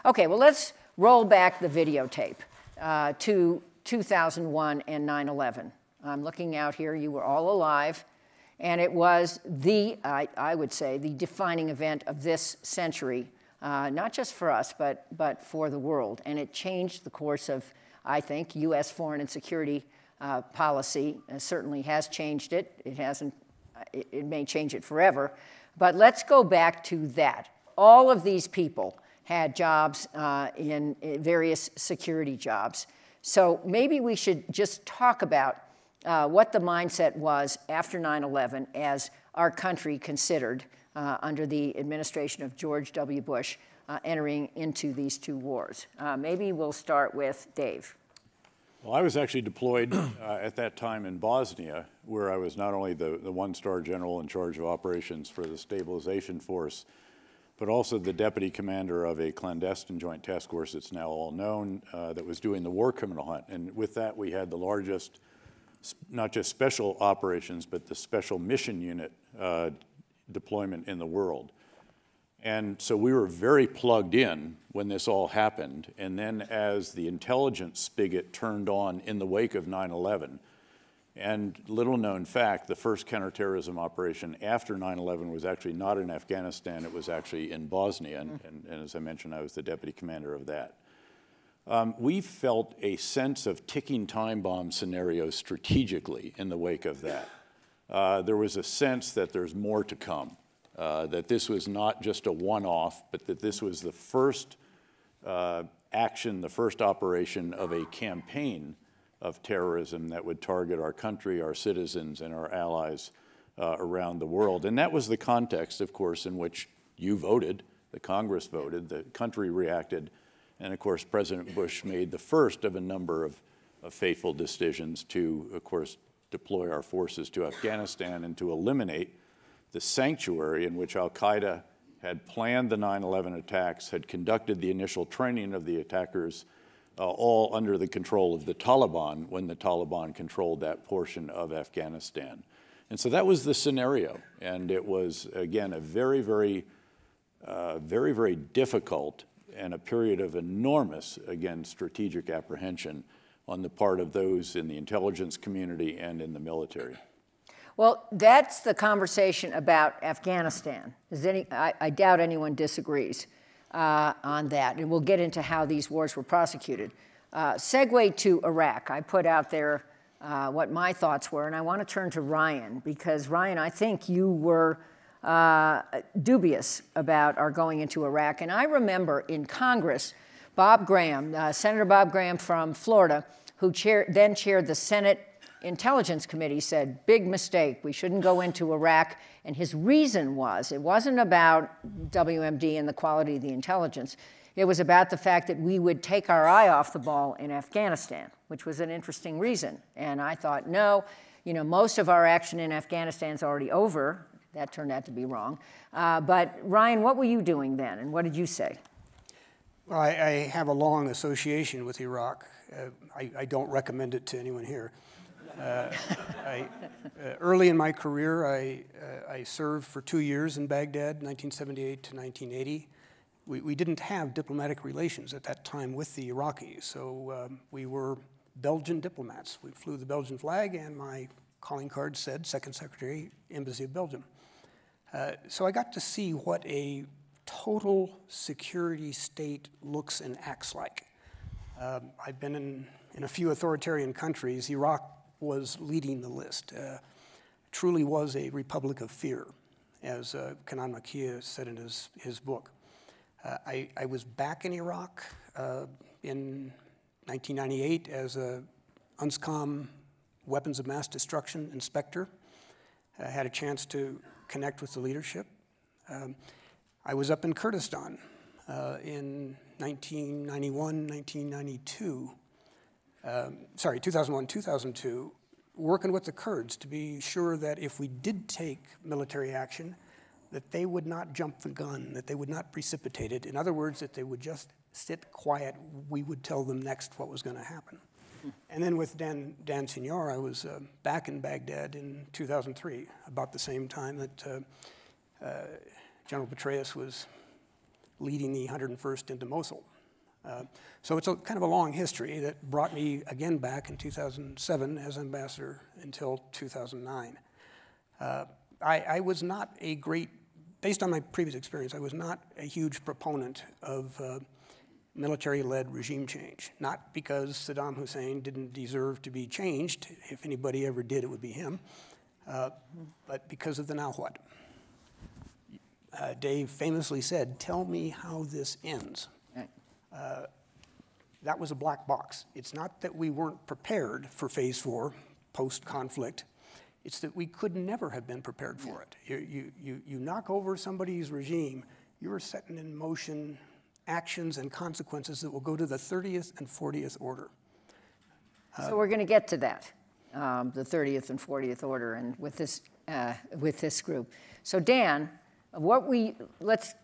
Okay, well, let's roll back the videotape to 2001 and 9/11. I'm looking out here. You were all alive. And it was I would say, the defining event of this century, not just for us, but for the world. And it changed the course of, I think, U.S. foreign and security policy. It certainly has changed it. It hasn't. It may change it forever. But let's go back to that. All of these people had jobs in various security jobs. So maybe we should just talk about what the mindset was after 9/11 as our country considered under the administration of George W. Bush entering into these two wars. Maybe we'll start with Dave. Well, I was actually deployed at that time in Bosnia, where I was not only the one-star general in charge of operations for the stabilization force, but also the deputy commander of a clandestine joint task force that's now all known that was doing the war criminal hunt. And with that, we had the largest, not just special operations, but the special mission unit deployment in the world. And so we were very plugged in when this all happened. And then as the intelligence spigot turned on in the wake of 9/11, and little known fact, the first counterterrorism operation after 9/11 was actually not in Afghanistan, it was actually in Bosnia. And as I mentioned, I was the deputy commander of that. We felt a sense of ticking time bomb scenarios strategically in the wake of that. There was a sense that there's more to come, that this was not just a one-off, but that this was the first action, the first operation of a campaign of terrorism that would target our country, our citizens, and our allies around the world. And that was the context, of course, in which you voted, the Congress voted, the country reacted, and of course, President Bush made the first of a number of fateful decisions to, of course, deploy our forces to Afghanistan and to eliminate the sanctuary in which al-Qaeda had planned the 9/11 attacks, had conducted the initial training of the attackers, all under the control of the Taliban when the Taliban controlled that portion of Afghanistan. And so that was the scenario. And it was, again, a very, very difficult and a period of enormous, again, strategic apprehension on the part of those in the intelligence community and in the military. Well, that's the conversation about Afghanistan. I doubt anyone disagrees on that, and we'll get into how these wars were prosecuted. Segue to Iraq. I put out there what my thoughts were, and I want to turn to Ryan, because Ryan, I think you were dubious about our going into Iraq. And I remember in Congress, Bob Graham, Senator Bob Graham from Florida, who then chaired the Senate Intelligence Committee, said, big mistake, we shouldn't go into Iraq. And his reason was, it wasn't about WMD and the quality of the intelligence. It was about the fact that we would take our eye off the ball in Afghanistan, which was an interesting reason. And I thought, no, most of our action in Afghanistan is already over. That turned out to be wrong. But Ryan, what were you doing then, and what did you say? Well, I have a long association with Iraq. I don't recommend it to anyone here. Early in my career, I served for 2 years in Baghdad, 1978 to 1980. We didn't have diplomatic relations at that time with the Iraqis, so we were Belgian diplomats. We flew the Belgian flag, and my calling card said Second Secretary, Embassy of Belgium. So I got to see what a total security state looks and acts like. I've been in a few authoritarian countries. Iraq was leading the list. Truly was a republic of fear, as Kanan Makia said in his book. I was back in Iraq in 1998 as a UNSCOM weapons of mass destruction inspector. I had a chance to connect with the leadership. I was up in Kurdistan in 1991, 1992. 2001, 2002, working with the Kurds to be sure that if we did take military action, that they would not jump the gun, that they would not precipitate it. In other words, that they would just sit quiet. We would tell them next what was going to happen. And then with Dan Senor, I was back in Baghdad in 2003, about the same time that General Petraeus was leading the 101st into Mosul. So it's kind of a long history that brought me again back in 2007 as ambassador until 2009. I was not a great, based on my previous experience, I was not a huge proponent of military-led regime change. Not because Saddam Hussein didn't deserve to be changed. If anybody ever did, it would be him. But because of the now what. Dave famously said, "Tell me how this ends." That was a black box. It's not that we weren't prepared for phase 4, post-conflict. It's that we could never have been prepared for it. You knock over somebody's regime, you are setting in motion actions and consequences that will go to the 30th and 40th order. So we're going to get to that, the 30th and 40th order, and with this group. So Dan, let's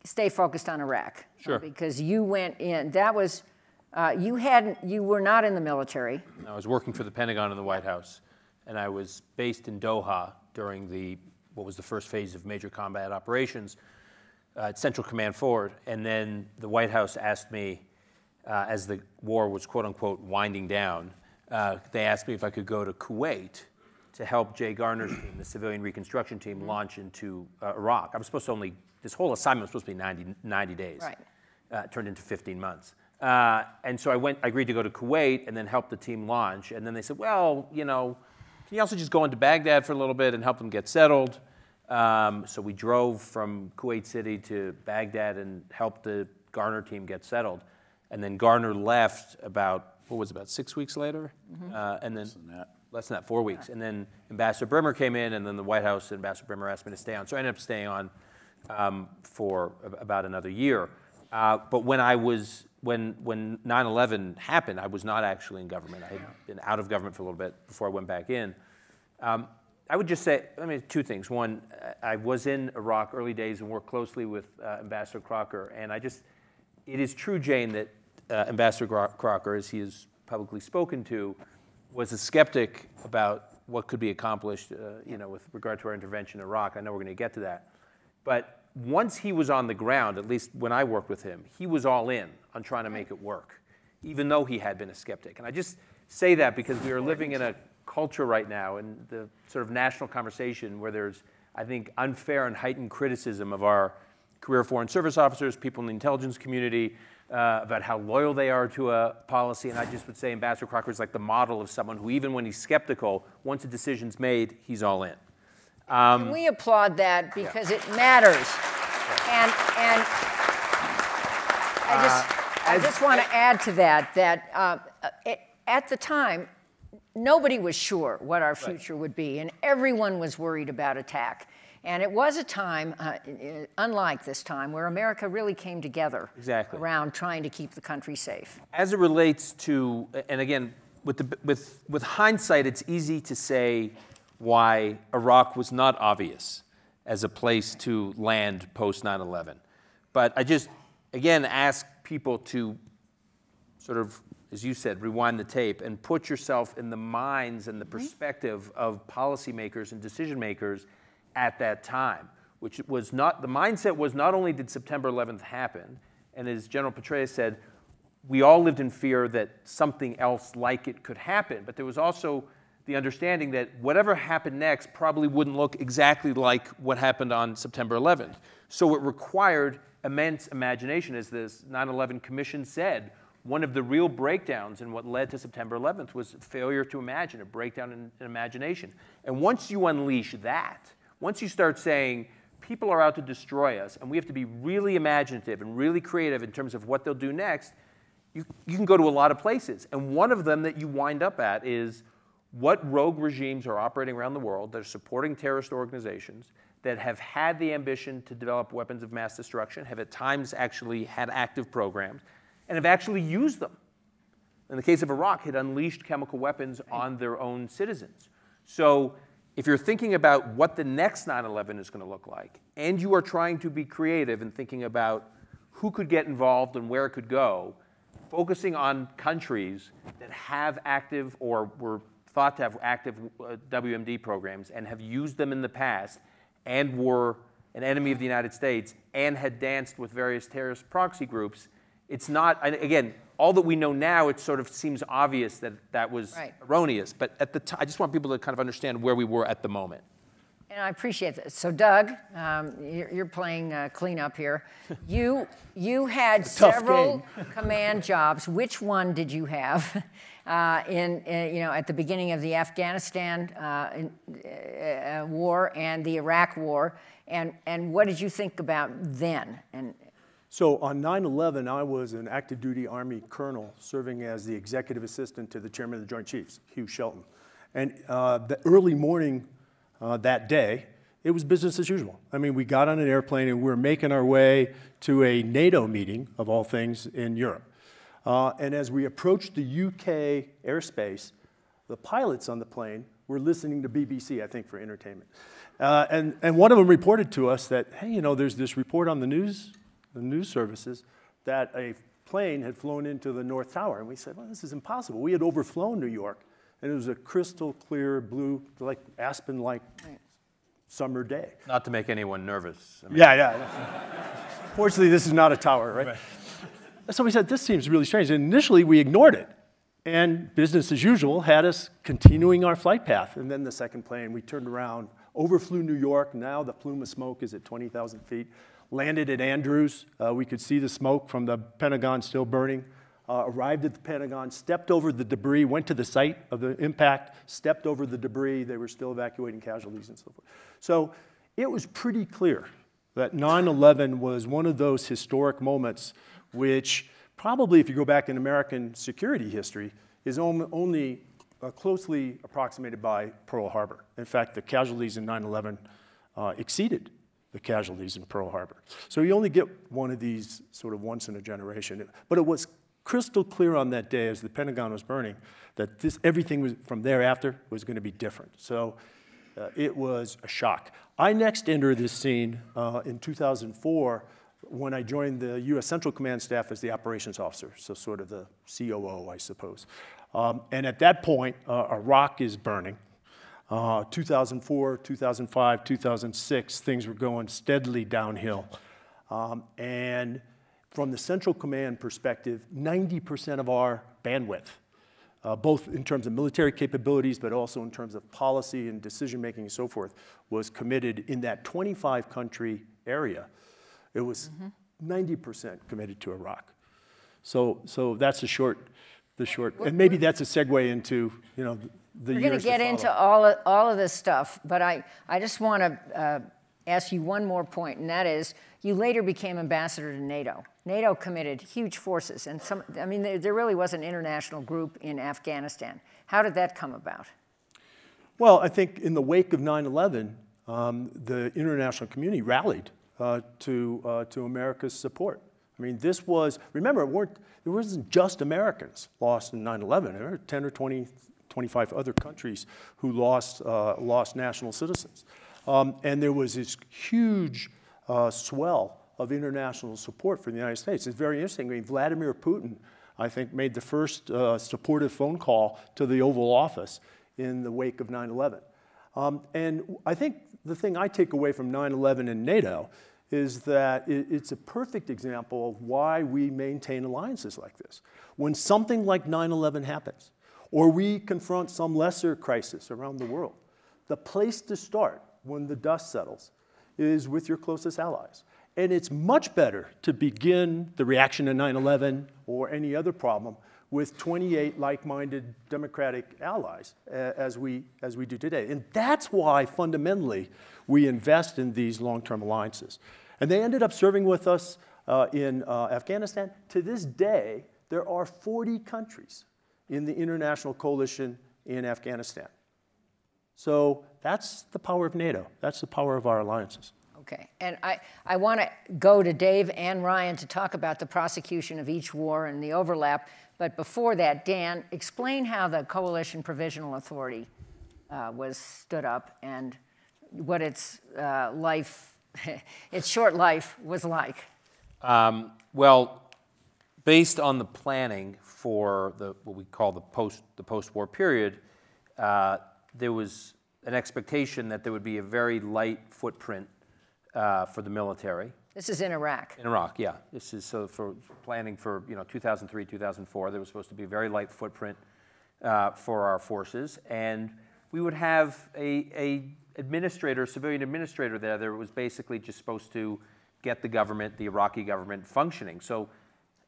stay focused on Iraq. Sure. Because you went in. That was you were not in the military. I was working for the Pentagon and the White House, and I was based in Doha during what was the first phase of major combat operations at Central Command Forward. And then the White House asked me, as the war was quote unquote winding down, they asked me if I could go to Kuwait to help Jay Garner's team, the civilian reconstruction team, launch into Iraq. I was supposed to this whole assignment was supposed to be 90 days. Right. It turned into 15 months. And so I agreed to go to Kuwait and then help the team launch. And then they said, well, can you also just go into Baghdad for a little bit and help them get settled? So we drove from Kuwait City to Baghdad and helped the Garner team get settled. And then Garner left about 6 weeks later? And then less than that, 4 weeks. And then Ambassador Brimmer came in, and then the White House, Ambassador Brimmer asked me to stay on. So I ended up staying on for about another year. But when 9/11 happened, I was not actually in government. I had been out of government for a little bit before I went back in. I would just say, two things. One, I was in Iraq early days and worked closely with Ambassador Crocker. And it is true, Jane, that Ambassador Crocker, as he is publicly spoken to, was a skeptic about what could be accomplished, with regard to our intervention in Iraq. I know we're going to get to that. But once he was on the ground, at least when I worked with him, he was all in on trying to make it work, even though he had been a skeptic. And I just say that because we are living in a culture right now in the sort of national conversation where there's, I think, unfair and heightened criticism of our career foreign service officers, people in the intelligence community, about how loyal they are to a policy. And I just would say Ambassador Crocker is like the model of someone who, even when he's skeptical, once a decision's made, he's all in. And we applaud that because it matters. And I just want to add to that at the time, nobody was sure what our future would be, and everyone was worried about attack. And it was a time, unlike this time, where America really came together around trying to keep the country safe. As it relates to, and again, with hindsight, it's easy to say why Iraq was not obvious as a place to land post 9/11. But I just, again, ask people to sort of, as you said, rewind the tape and put yourself in the minds and the perspective of policymakers and decision makers at that time, which was not, the mindset was not only did September 11th happen, and as General Petraeus said, we all lived in fear that something else like it could happen, but there was also the understanding that whatever happened next probably wouldn't look exactly like what happened on September 11th. So it required immense imagination. As this 9/11 Commission said, one of the real breakdowns in what led to September 11th was failure to imagine, a breakdown in imagination. And once you unleash that, once you start saying, people are out to destroy us, and we have to be really imaginative and really creative in terms of what they'll do next, you can go to a lot of places. And one of them that you wind up at is, what rogue regimes are operating around the world that are supporting terrorist organizations, that have had the ambition to develop weapons of mass destruction, have at times actually had active programs, and have actually used them. In the case of Iraq, had unleashed chemical weapons on their own citizens. So if you're thinking about what the next 9/11 is going to look like, and you are trying to be creative in thinking about who could get involved and where it could go, focusing on countries that have active or were thought to have active WMD programs and have used them in the past and an enemy of the United States and had danced with various terrorist proxy groups, it's not, again, all that we know now, it sort of seems obvious that that was erroneous. But at the time, I just want people to kind of understand where we were at the moment. And I appreciate that. So, Doug, you're playing cleanup here. You had several command jobs. Which one did you have at the beginning of the Afghanistan war and the Iraq war? And what did you think about then? So on 9/11, I was an active duty Army colonel serving as the executive assistant to the chairman of the Joint Chiefs, Hugh Shelton. And the early morning that day, it was business as usual. I mean, we got on an airplane and we were making our way to a NATO meeting, of all things, in Europe. And as we approached the UK airspace, the pilots on the plane were listening to BBC, I think, for entertainment. And one of them reported to us that, hey, you know, there's this report on the news services that a plane had flown into the North Tower. And we said, well, this is impossible. We had overflown New York, and it was a crystal clear blue, like Aspen-like summer day. Not to make anyone nervous. I mean, yeah. Fortunately, this is not a tower, right? So we said, this seems really strange. And initially, we ignored it. And business as usual had us continuing our flight path. And then the second plane, we turned around, overflew New York. Now the plume of smoke is at 20,000 feet. Landed at Andrews. We could see the smoke from the Pentagon still burning. Arrived at the Pentagon, stepped over the debris, went to the site of the impact, stepped over the debris. They were still evacuating casualties and so forth. So it was pretty clear that 9/11 was one of those historic moments which probably, if you go back in American security history, is only closely approximated by Pearl Harbor. In fact, the casualties in 9/11 exceeded the casualties in Pearl Harbor. So you only get one of these sort of once in a generation. But it was crystal clear on that day as the Pentagon was burning that everything was, from thereafter was going to be different. So it was a shock. I next entered this scene in 2004 when I joined the U.S. Central Command staff as the operations officer, so sort of the COO, I suppose. And at that point, Iraq is burning. 2004, 2005, 2006, things were going steadily downhill. And from the Central Command perspective, 90% of our bandwidth, both in terms of military capabilities, but also in terms of policy and decision-making and so forth, was committed in that 25-country area. It was 90% committed to Iraq. So that's the short, and maybe that's a segue into, you know, the years. We're going to get into all of this stuff, but I just want to ask you one more point, and that is, you later became ambassador to NATO. NATO committed huge forces, and there really was an international group in Afghanistan. How did that come about? Well, I think in the wake of 9/11, the international community rallied to America's support. I mean, this was, remember, it wasn't just Americans lost in 9/11. There were 10 or 20, 25 other countries who lost national citizens. And there was this huge swell of international support for the United States. It's very interesting. I mean, Vladimir Putin, I think, made the first supportive phone call to the Oval Office in the wake of 9/11. And I think the thing I take away from 9/11 and NATO is that it's a perfect example of why we maintain alliances like this. When something like 9/11 happens, or we confront some lesser crisis around the world, the place to start when the dust settles is with your closest allies. And it's much better to begin the reaction to 9/11 or any other problem with 28 like-minded democratic allies as we do today. And that's why, fundamentally, we invest in these long-term alliances. And they ended up serving with us in Afghanistan. To this day, there are 40 countries in the international coalition in Afghanistan. So that's the power of NATO. That's the power of our alliances. Okay, and I want to go to Dave and Ryan to talk about the prosecution of each war and the overlap. But before that, Dan, explain how the Coalition Provisional Authority was stood up and what its its short life was like. Well, based on the planning for what we call the post-war period, there was an expectation that there would be a very light footprint for the military. This is in Iraq. In Iraq, yeah. This is so for planning for 2003, 2004. There was supposed to be a very light footprint for our forces, and we would have a administrator, civilian administrator there that was basically just supposed to get the government, the Iraqi government, functioning. So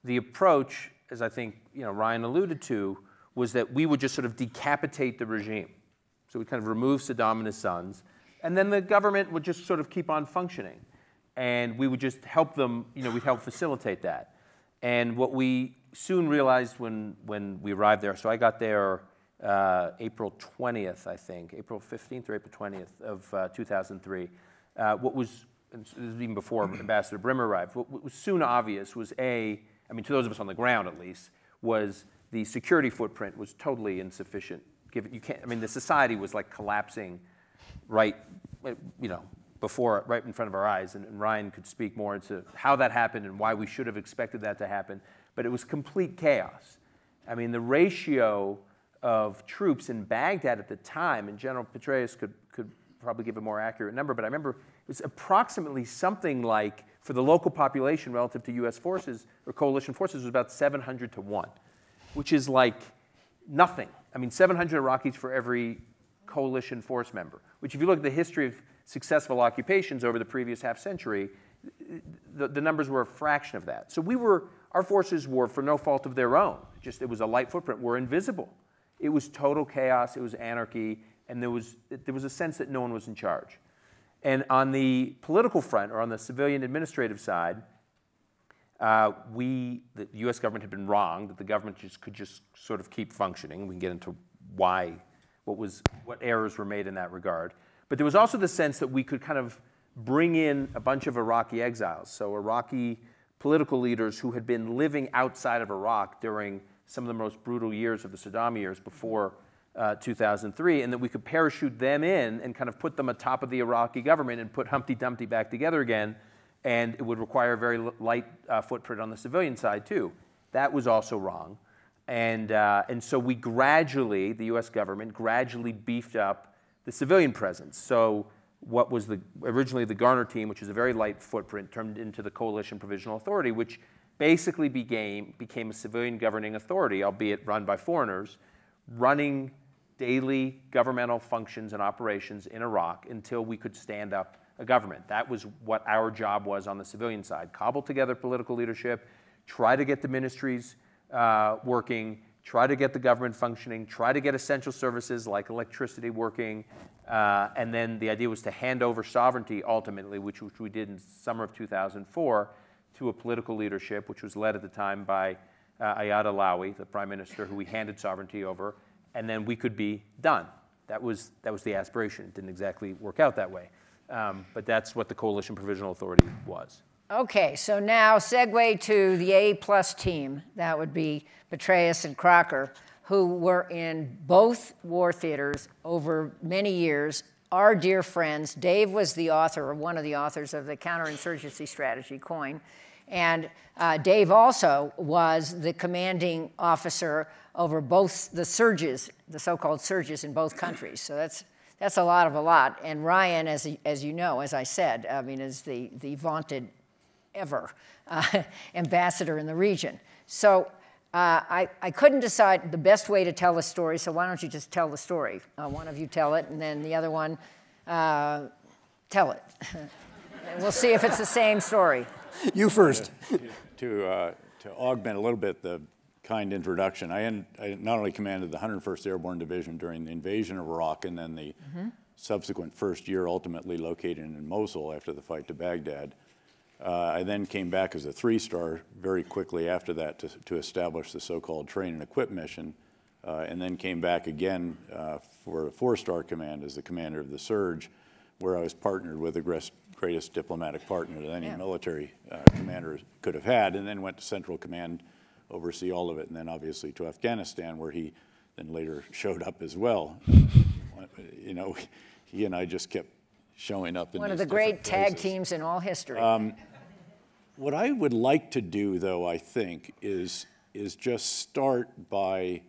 the approach, as I think Ryan alluded to, was that we would just sort of decapitate the regime. So we kind of remove Saddam and his sons, and then the government would just sort of keep on functioning. And we would just help them, we'd help facilitate that. And what we soon realized when we arrived there, so I got there April 20th, I think, April 15th or April 20th of 2003. What was, this was even before Ambassador Brimmer arrived, what was soon obvious was to those of us on the ground at least, was the security footprint was totally insufficient. The society was like collapsing right in front of our eyes, and Ryan could speak more into how that happened and why we should have expected that to happen, but it was complete chaos. The ratio of troops in Baghdad at the time, and General Petraeus could probably give a more accurate number, but I remember it was approximately something like, for the local population relative to US forces, or coalition forces, was about 700 to 1, which is like nothing. 700 Iraqis for every coalition force member, which if you look at the history of successful occupations over the previous half century, the numbers were a fraction of that. So our forces were, for no fault of their own, it was a light footprint, were invisible. It was total chaos, it was anarchy, and there was a sense that no one was in charge. And on the political front, or on the civilian administrative side, the US government had been wrong, that the government could just sort of keep functioning. We can get into what errors were made in that regard. But there was also the sense that we could kind of bring in a bunch of Iraqi exiles, so Iraqi political leaders who had been living outside of Iraq during some of the most brutal years of the Saddam years before 2003, and that we could parachute them in and kind of put them atop of the Iraqi government and put Humpty Dumpty back together again, and it would require a very light footprint on the civilian side too. That was also wrong. And so we gradually, the US government, gradually beefed up the civilian presence. So what was originally the Garner team, which is a very light footprint, turned into the Coalition Provisional Authority, which basically became a civilian governing authority, albeit run by foreigners, running daily governmental functions and operations in Iraq until we could stand up a government. That was what our job was on the civilian side. Cobble together political leadership, try to get the ministries working, try to get the government functioning, try to get essential services like electricity working, and then the idea was to hand over sovereignty ultimately, which we did in summer of 2004, to a political leadership, which was led at the time by Ayad Alawi, the prime minister, who we handed sovereignty over, and then we could be done. That was the aspiration. It didn't exactly work out that way, but that's what the Coalition Provisional Authority was. Okay, so now segue to the A+ team. That would be Petraeus and Crocker, who were in both war theaters over many years. Our dear friends, Dave was the author, or one of the authors of the counterinsurgency strategy, COIN, and Dave also was the commanding officer over both the surges, the so-called surges in both countries. So that's a lot of a lot. And Ryan, as you know, as I said, is the vaunted ever ambassador in the region. So I couldn't decide the best way to tell the story, so why don't you just tell the story? One of you tell it, and then the other one tell it. We'll see if it's the same story. You first. To augment a little bit the kind introduction, I not only commanded the 101st Airborne Division during the invasion of Iraq and then the subsequent first year ultimately located in Mosul after the fight to Baghdad. I then came back as a 3-star very quickly after that to establish the so-called train and equip mission, and then came back again for a 4-star command as the commander of the surge, where I was partnered with the greatest diplomatic partner that any military commander could have had, and then went to Central Command, oversee all of it, and then obviously to Afghanistan, where he then later showed up as well. He and I just kept showing up in one of the great tag teams in all history. What I would like to do, though, I think, is just start by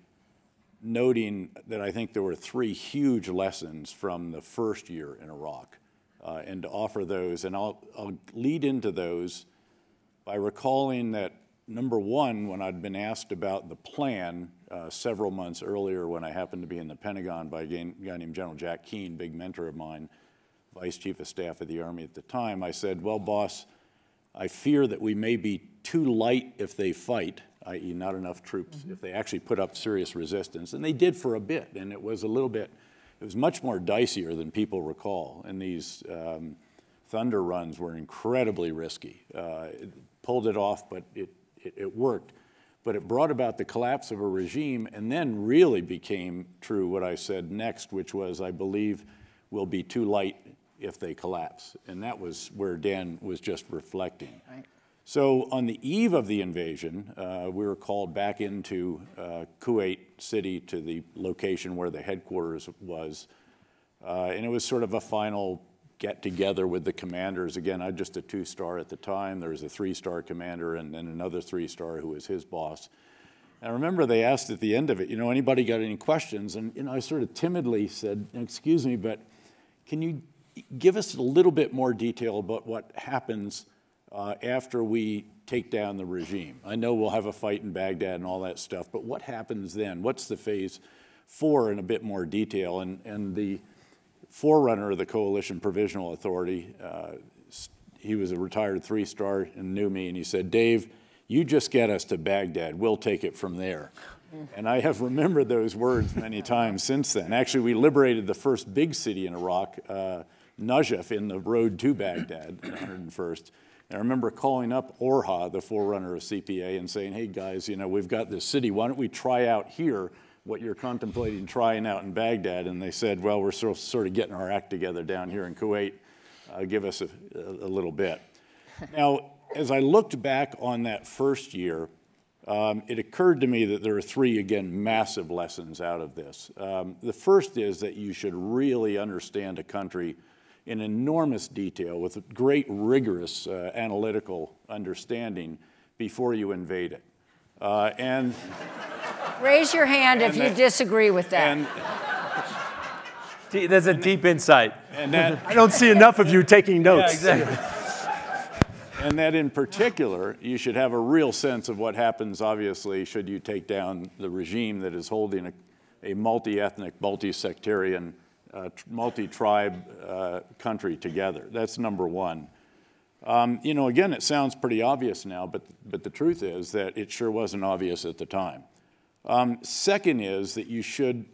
noting that I think there were 3 huge lessons from the first year in Iraq. and to offer those. And I'll lead into those by recalling that, number one, when I'd been asked about the plan several months earlier when I happened to be in the Pentagon by a guy named General Jack Keane, big mentor of mine, Vice Chief of Staff of the Army at the time, I said, well, boss, I fear that we may be too light if they fight, i.e. not enough troops, if they actually put up serious resistance. And they did for a bit, and it was a little bit, it was much more dicier than people recall. And these thunder runs were incredibly risky. It pulled it off, but it worked. But it brought about the collapse of a regime, and then really became true what I said next, which was, I believe, we'll be too light if they collapse. And that was where Dan was just reflecting. Right. So on the eve of the invasion, we were called back into Kuwait City to the location where the headquarters was. And it was sort of a final get together with the commanders. Again, I'm just a 2-star at the time. There was a 3-star commander and then another 3-star who was his boss. And I remember they asked at the end of it, anybody got any questions? And I sort of timidly said, excuse me, but can you give us a little bit more detail about what happens after we take down the regime? I know we'll have a fight in Baghdad and all that stuff, but what happens then? What's the phase 4 in a bit more detail? And the forerunner of the Coalition Provisional Authority, he was a retired 3-star and knew me, and he said, Dave, you just get us to Baghdad, we'll take it from there. And I have remembered those words many times since then. Actually, we liberated the first big city in Iraq, Najaf, in the road to Baghdad, 101st. And I remember calling up Orha, the forerunner of CPA, and saying, hey guys, we've got this city, why don't we try out here what you're contemplating trying out in Baghdad? And they said, well, we're sort of getting our act together down here in Kuwait. Give us a little bit. Now, as I looked back on that first year, it occurred to me that there are 3, again, massive lessons out of this. The first is that you should really understand a country in enormous detail with great rigorous analytical understanding before you invade it. And raise your hand if you disagree with that. There's a deep insight. And that, I don't see enough of you taking notes. Yeah, exactly. And that in particular, you should have a real sense of what happens, obviously, should you take down the regime that is holding a multi-ethnic, multi-sectarian, multi-tribe country together. That's number one. Again, it sounds pretty obvious now, but the truth is that it sure wasn't obvious at the time. Second is that you should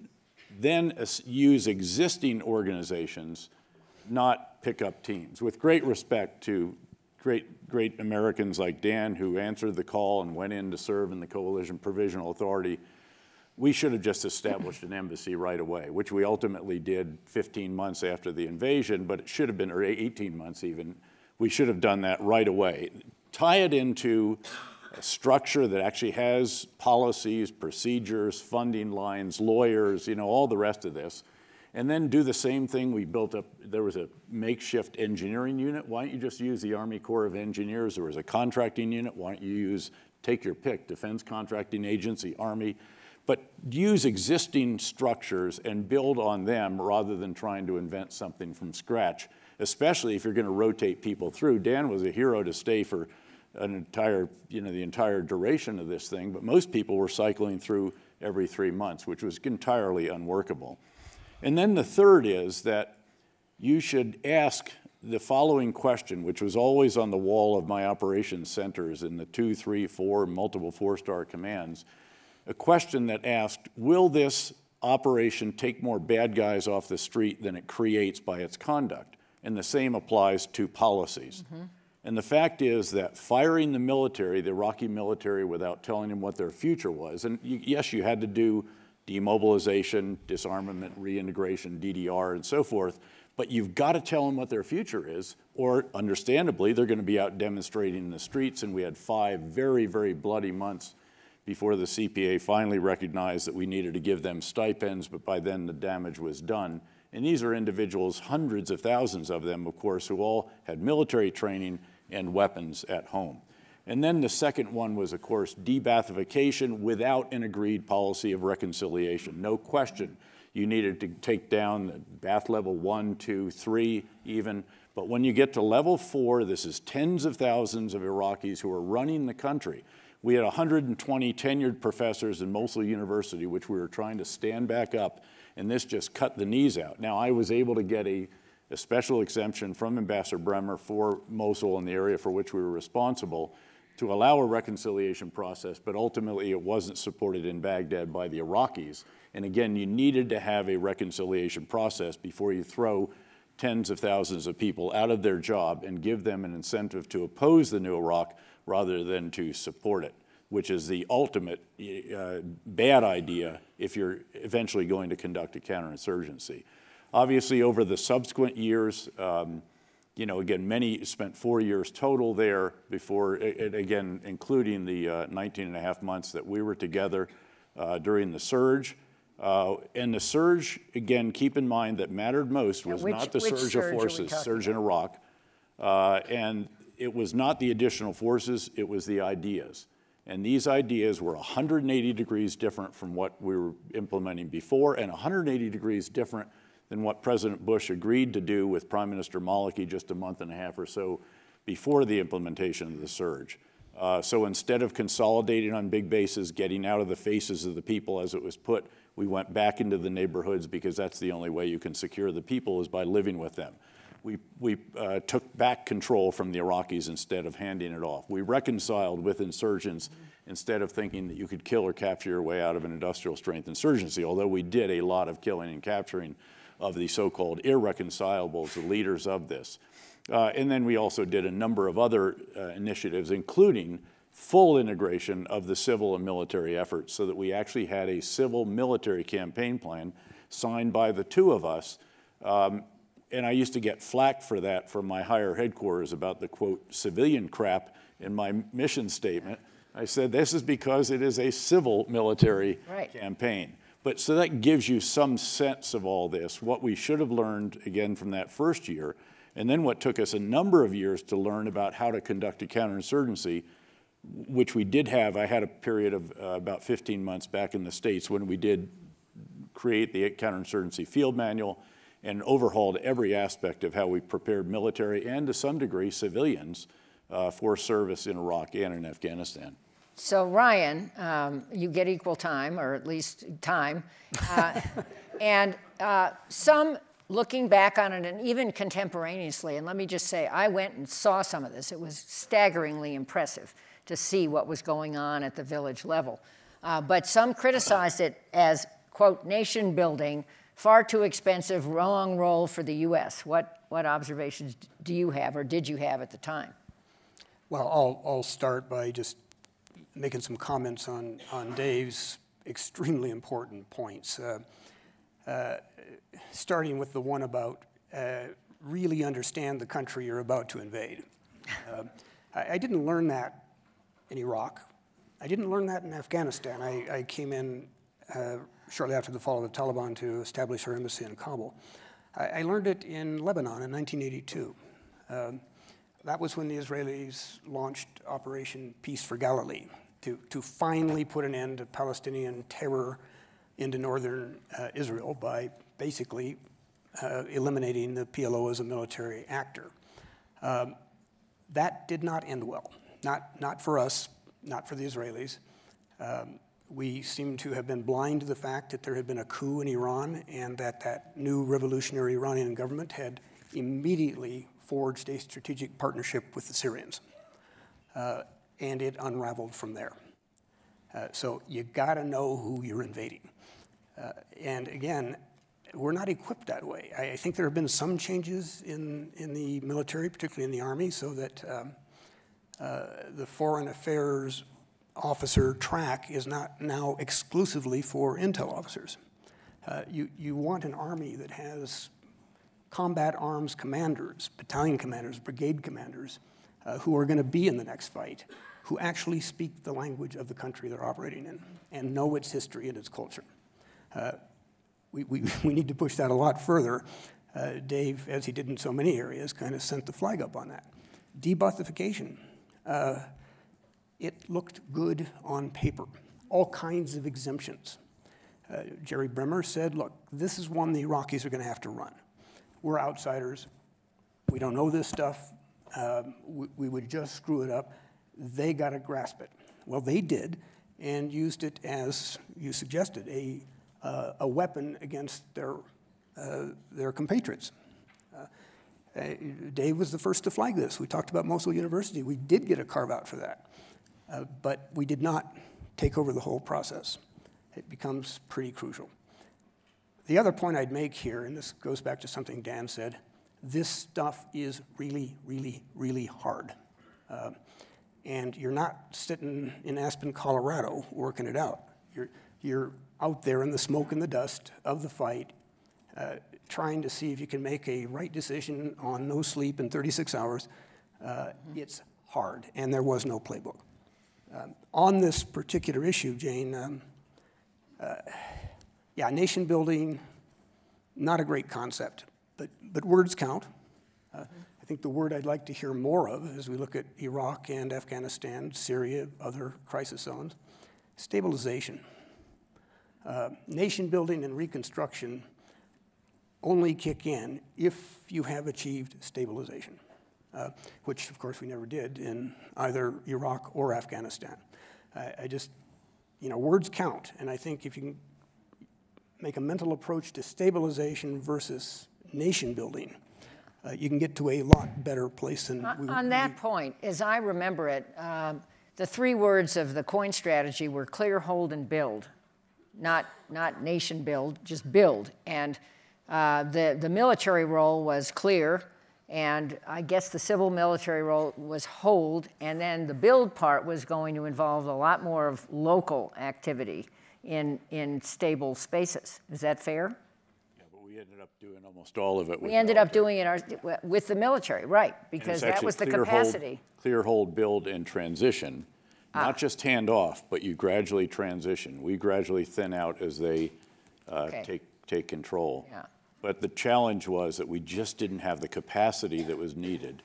then use existing organizations, not pick up teams. With great respect to great Americans like Dan, who answered the call and went in to serve in the Coalition Provisional Authority, we should have just established an embassy right away, which we ultimately did 15 months after the invasion, but it should have been, or 18 months even. We should have done that right away. Tie it into a structure that actually has policies, procedures, funding lines, lawyers, all the rest of this. And then do the same thing. We built up, there was a makeshift engineering unit. Why don't you just use the Army Corps of Engineers? There was a contracting unit. Why don't you use, take your pick, Defense Contracting Agency, Army. But use existing structures and build on them rather than trying to invent something from scratch, especially if you're going to rotate people through. Dan was a hero to stay for an entire, the entire duration of this thing, but most people were cycling through every 3 months, which was entirely unworkable. And then the third is that you should ask the following question, which was always on the wall of my operations centers in the 2, 3, 4, multiple 4-star commands, a question that asked, will this operation take more bad guys off the street than it creates by its conduct? And the same applies to policies. And the fact is that firing the military, the Iraqi military, without telling them what their future was, and yes, you had to do demobilization, disarmament, reintegration, DDR, and so forth, but you've got to tell them what their future is, or understandably, they're going to be out demonstrating in the streets, and we had 5 very, very bloody months before the CPA finally recognized that we needed to give them stipends, but by then the damage was done. And these are individuals, hundreds of thousands of them, of course, who all had military training and weapons at home. And then the second one was, of course, de-Baathification without an agreed policy of reconciliation. No question. You needed to take down bath level 1, 2, 3 even. But when you get to level 4, this is tens of thousands of Iraqis who are running the country. We had 120 tenured professors in Mosul University, which we were trying to stand back up, and this just cut the knees out. Now, I was able to get a special exemption from Ambassador Bremer for Mosul and the area for which we were responsible to allow a reconciliation process, but ultimately it wasn't supported in Baghdad by the Iraqis. And again, you needed to have a reconciliation process before you throw tens of thousands of people out of their job and give them an incentive to oppose the new Iraq rather than to support it, which is the ultimate bad idea if you're eventually going to conduct a counterinsurgency. Obviously, over the subsequent years, you know, again, many spent 4 years total there before, again, including the 19 and a half months that we were together during the surge. And the surge, again, keep in mind that mattered most was not the surge of forces, surge in Iraq. And it was not the additional forces, it was the ideas. And these ideas were 180 degrees different from what we were implementing before and 180 degrees different than what President Bush agreed to do with Prime Minister Maliki just a month and a half or so before the implementation of the surge. So instead of consolidating on big bases, getting out of the faces of the people as it was put, we went back into the neighborhoods because that's the only way you can secure the people is by living with them. We took back control from the Iraqis instead of handing it off. We reconciled with insurgents instead of thinking that you could kill or capture your way out of an industrial strength insurgency, although we did a lot of killing and capturing of the so-called irreconcilables, the leaders of this. And then we also did a number of other initiatives, including full integration of the civil and military efforts so that we actually had a civil-military campaign plan signed by the two of us. And I used to get flack for that from my higher headquarters about the, quote, civilian crap in my mission statement. I said, this is because it is a civil-military campaign. But so that gives you some sense of all this, what we should have learned, again, from that first year, and then what took us a number of years to learn about how to conduct a counterinsurgency, which we did have. I had a period of about 15 months back in the States when we did create the counterinsurgency field manual and overhauled every aspect of how we prepared military and, to some degree, civilians for service in Iraq and in Afghanistan. So Ryan, you get equal time, or at least time, and some looking back on it, and even contemporaneously, and let me just say, I went and saw some of this. It was staggeringly impressive to see what was going on at the village level. But some criticized it as, quote, nation building, far too expensive, wrong role for the U.S. What observations do you have, or did you have at the time? Well, I'll start by just making some comments on Dave's extremely important points. Starting with the one about really understand the country you're about to invade. I didn't learn that in Iraq. I didn't learn that in Afghanistan. I came in shortly after the fall of the Taliban to establish our embassy in Kabul. I learned it in Lebanon in 1982. That was when the Israelis launched Operation Peace for Galilee to finally put an end to Palestinian terror into northern Israel by basically eliminating the PLO as a military actor. That did not end well, not for us, not for the Israelis. We seem to have been blind to the fact that there had been a coup in Iran and that new revolutionary Iranian government had immediately forged a strategic partnership with the Syrians. And it unraveled from there. So you gotta know who you're invading. And again, we're not equipped that way. I think there have been some changes in the military, particularly in the Army, so that the foreign affairs officer track is not now exclusively for intel officers. You want an Army that has combat arms commanders, battalion commanders, brigade commanders, who are going to be in the next fight, who actually speak the language of the country they're operating in and know its history and its culture. We need to push that a lot further. Dave, as he did in so many areas, kind of sent the flag up on that. Debuthification. It looked good on paper. All kinds of exemptions. Jerry Bremer said, look, this is one the Iraqis are going to have to run. We're outsiders. We don't know this stuff. We would just screw it up. They got to grasp it. Well, they did, and used it as you suggested, a weapon against their compatriots. Dave was the first to flag this. We talked about Mosul University. We did get a carve-out for that, but we did not take over the whole process. It becomes pretty crucial. The other point I'd make here, and this goes back to something Dan said, this stuff is really, really, really hard. And you're not sitting in Aspen, Colorado, working it out. You're out there in the smoke and the dust of the fight, trying to see if you can make a right decision on no sleep in 36 hours. It's hard, and there was no playbook. On this particular issue, Jane, yeah, nation building, not a great concept, but words count. I think the word I'd like to hear more of as we look at Iraq and Afghanistan, Syria, other crisis zones, stabilization. Nation building and reconstruction only kick in if you have achieved stabilization, which of course we never did in either Iraq or Afghanistan. I just, you know, words count, and I think if you can make a mental approach to stabilization versus nation building, you can get to a lot better place than on that point, as I remember it, the 3 words of the coin strategy were clear, hold, and build. Not nation build, just build. And the military role was clear, and I guess the civil military role was hold, and then the build part was going to involve a lot more of local activity in stable spaces. Is that fair? We ended up doing almost all of it. We ended up doing it with the military, right, because that was the capacity. Clear, hold, build, and transition. Not just hand off, but you gradually transition. We gradually thin out as they take control. Yeah. But the challenge was that we just didn't have the capacity that was needed,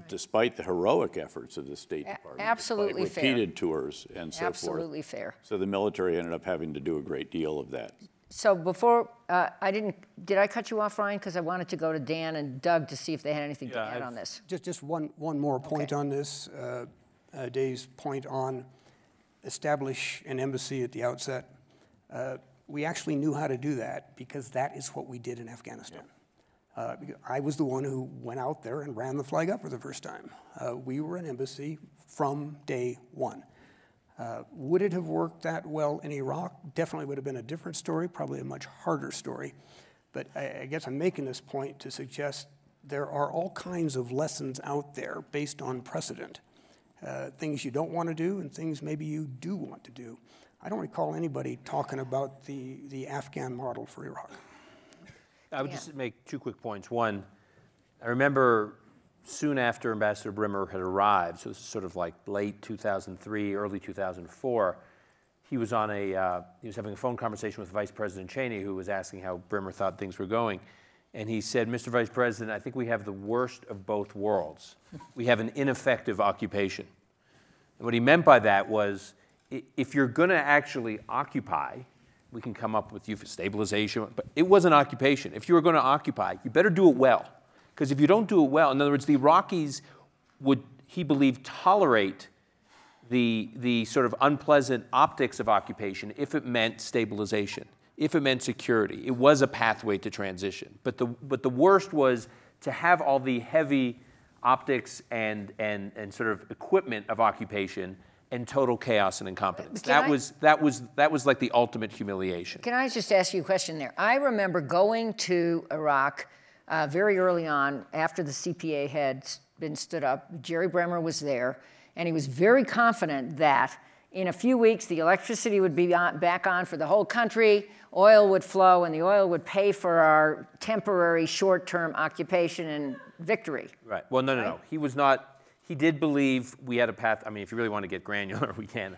despite the heroic efforts of the State Department. Absolutely fair. Repeated tours and so forth. Absolutely fair. So the military ended up having to do a great deal of that. So before, did I cut you off, Ryan? Because I wanted to go to Dan and Doug to see if they had anything to add on this. Just one more point on this. Dave's point on establish an embassy at the outset. We actually knew how to do that because that is what we did in Afghanistan. I was the one who went out there and ran the flag up for the first time. We were an embassy from day one. Would it have worked that well in Iraq? Definitely would have been a different story, probably a much harder story. But I guess I'm making this point to suggest there are all kinds of lessons out there based on precedent. Things you don't want to do and things maybe you do want to do. I don't recall anybody talking about the Afghan model for Iraq. I would just make 2 quick points. One, I remember soon after Ambassador Bremer had arrived, so this is sort of like late 2003, early 2004, he was having a phone conversation with Vice President Cheney, who was asking how Bremer thought things were going. And he said, Mr. Vice President, I think we have the worst of both worlds. We have an ineffective occupation. And what he meant by that was, if you're going to actually occupy, we can come up with you for stabilization, but it was an occupation. If you were going to occupy, you better do it well. Because if you don't do it well, in other words, the Iraqis would, he believed, tolerate the sort of unpleasant optics of occupation if it meant stabilization, if it meant security. It was a pathway to transition. But the worst was to have all the heavy optics and sort of equipment of occupation and total chaos and incompetence. That was like the ultimate humiliation. Can I just ask you a question there? I remember going to Iraq very early on, after the CPA had been stood up. Jerry Bremer was there, and he was very confident that in a few weeks the electricity would be back on for the whole country, oil would flow, and the oil would pay for our temporary short-term occupation and victory. Right. Well, no. He was not. He did believe we had a path. I mean, if you really want to get granular, we can.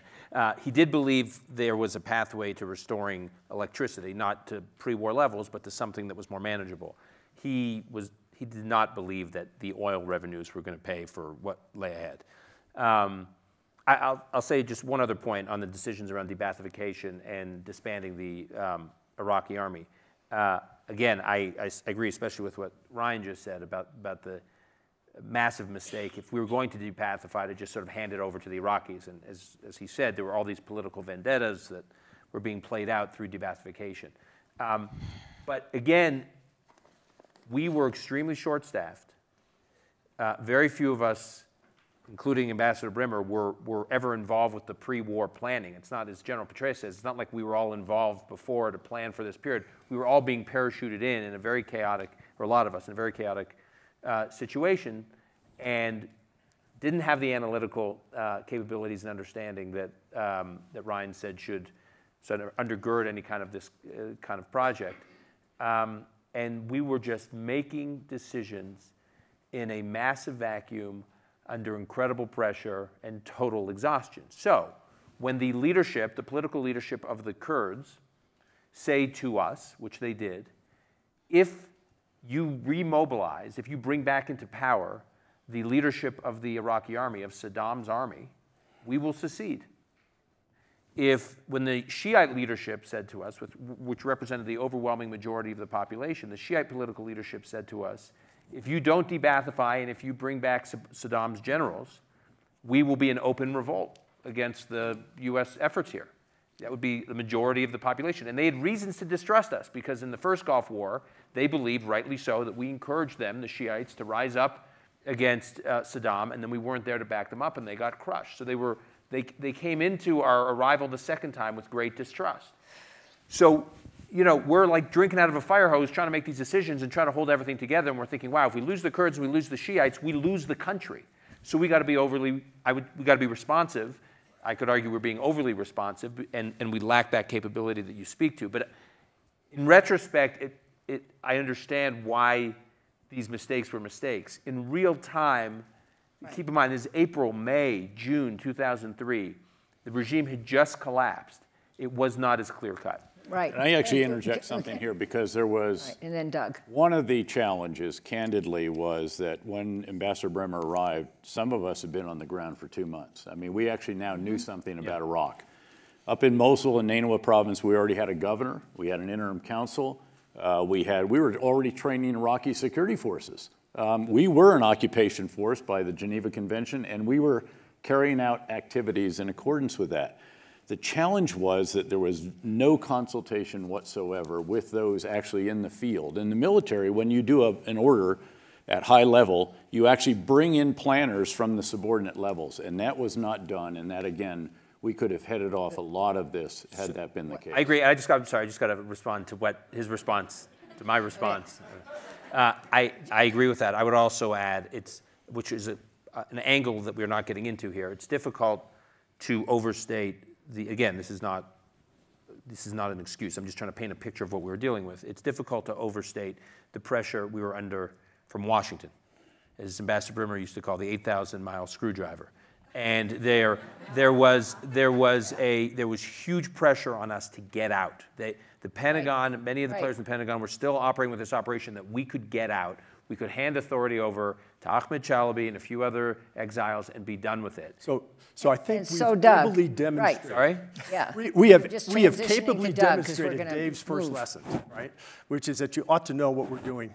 He did believe there was a pathway to restoring electricity, not to pre-war levels, but to something that was more manageable. He did not believe that the oil revenues were going to pay for what lay ahead. I'll say just one other point on the decisions around debathification and disbanding the Iraqi army. Again, I agree, especially with what Ryan just said about the massive mistake. If we were going to debathify, to just sort of hand it over to the Iraqis. And as he said, there were all these political vendettas that were being played out through debathification. But again, we were extremely short-staffed. Very few of us, including Ambassador Brimmer, were ever involved with the pre-war planning. It's not, as General Petraeus says, it's not like we were all involved before to plan for this period. We were all being parachuted in a very chaotic, or a lot of us, in a very chaotic situation, and didn't have the analytical capabilities and understanding that that Ryan said should sort of undergird any kind of this kind of project. And we were just making decisions in a massive vacuum under incredible pressure and total exhaustion. So when the leadership, the political leadership of the Kurds, say to us, which they did, if you remobilize, if you bring back into power the leadership of the Iraqi army, of Saddam's army, we will secede. When the Shiite leadership said to us, which represented the overwhelming majority of the population, the Shiite political leadership said to us, if you don't debathify and if you bring back Saddam's generals, we will be in open revolt against the US efforts here. That would be the majority of the population. And they had reasons to distrust us because in the first Gulf War, they believed, rightly so, that we encouraged them, the Shiites, to rise up against Saddam, and then we weren't there to back them up, and they got crushed. So they came into our arrival the second time with great distrust. So, you know, we're like drinking out of a fire hose trying to make these decisions and trying to hold everything together, and we're thinking, wow, if we lose the Kurds and we lose the Shiites, we lose the country. So we got to be we got to be responsive. I could argue we're being overly responsive, and we lack that capability that you speak to. But in retrospect, I understand why these mistakes were mistakes. In real time, keep in mind, this is April, May, June 2003. The regime had just collapsed. It was not as clear-cut. Right. And I actually interject something here because there was... Right. And then Doug. One of the challenges, candidly, was that when Ambassador Bremer arrived, some of us had been on the ground for 2 months. I mean, we actually now knew something about Iraq. Up in Mosul and Nainawa province, we already had a governor. We had an interim council. We were already training Iraqi security forces. We were an occupation force by the Geneva Convention, and we were carrying out activities in accordance with that. The challenge was that there was no consultation whatsoever with those actually in the field. In the military, when you do an order at high level, you actually bring in planners from the subordinate levels, and that was not done, and that, again, we could have headed off a lot of this had that been the case. I agree. I just got to respond to his response to my response. I agree with that. I would also add, which is an angle that we're not getting into here. It's difficult to overstate again, this is not an excuse. I'm just trying to paint a picture of what we were dealing with. It's difficult to overstate the pressure we were under from Washington, as Ambassador Brimmer used to call the 8,000-mile screwdriver. And there was huge pressure on us to get out. The Pentagon, many of the players in the Pentagon were still operating with this operation that we could get out. We could hand authority over to Ahmed Chalabi and a few other exiles and be done with it. So I think we've Doug, capably demonstrated. Sorry? Yeah. We have transitioning capably to Doug, 'cause we're demonstrated gonna Dave's first move. lesson, right? Which is that you ought to know what we're doing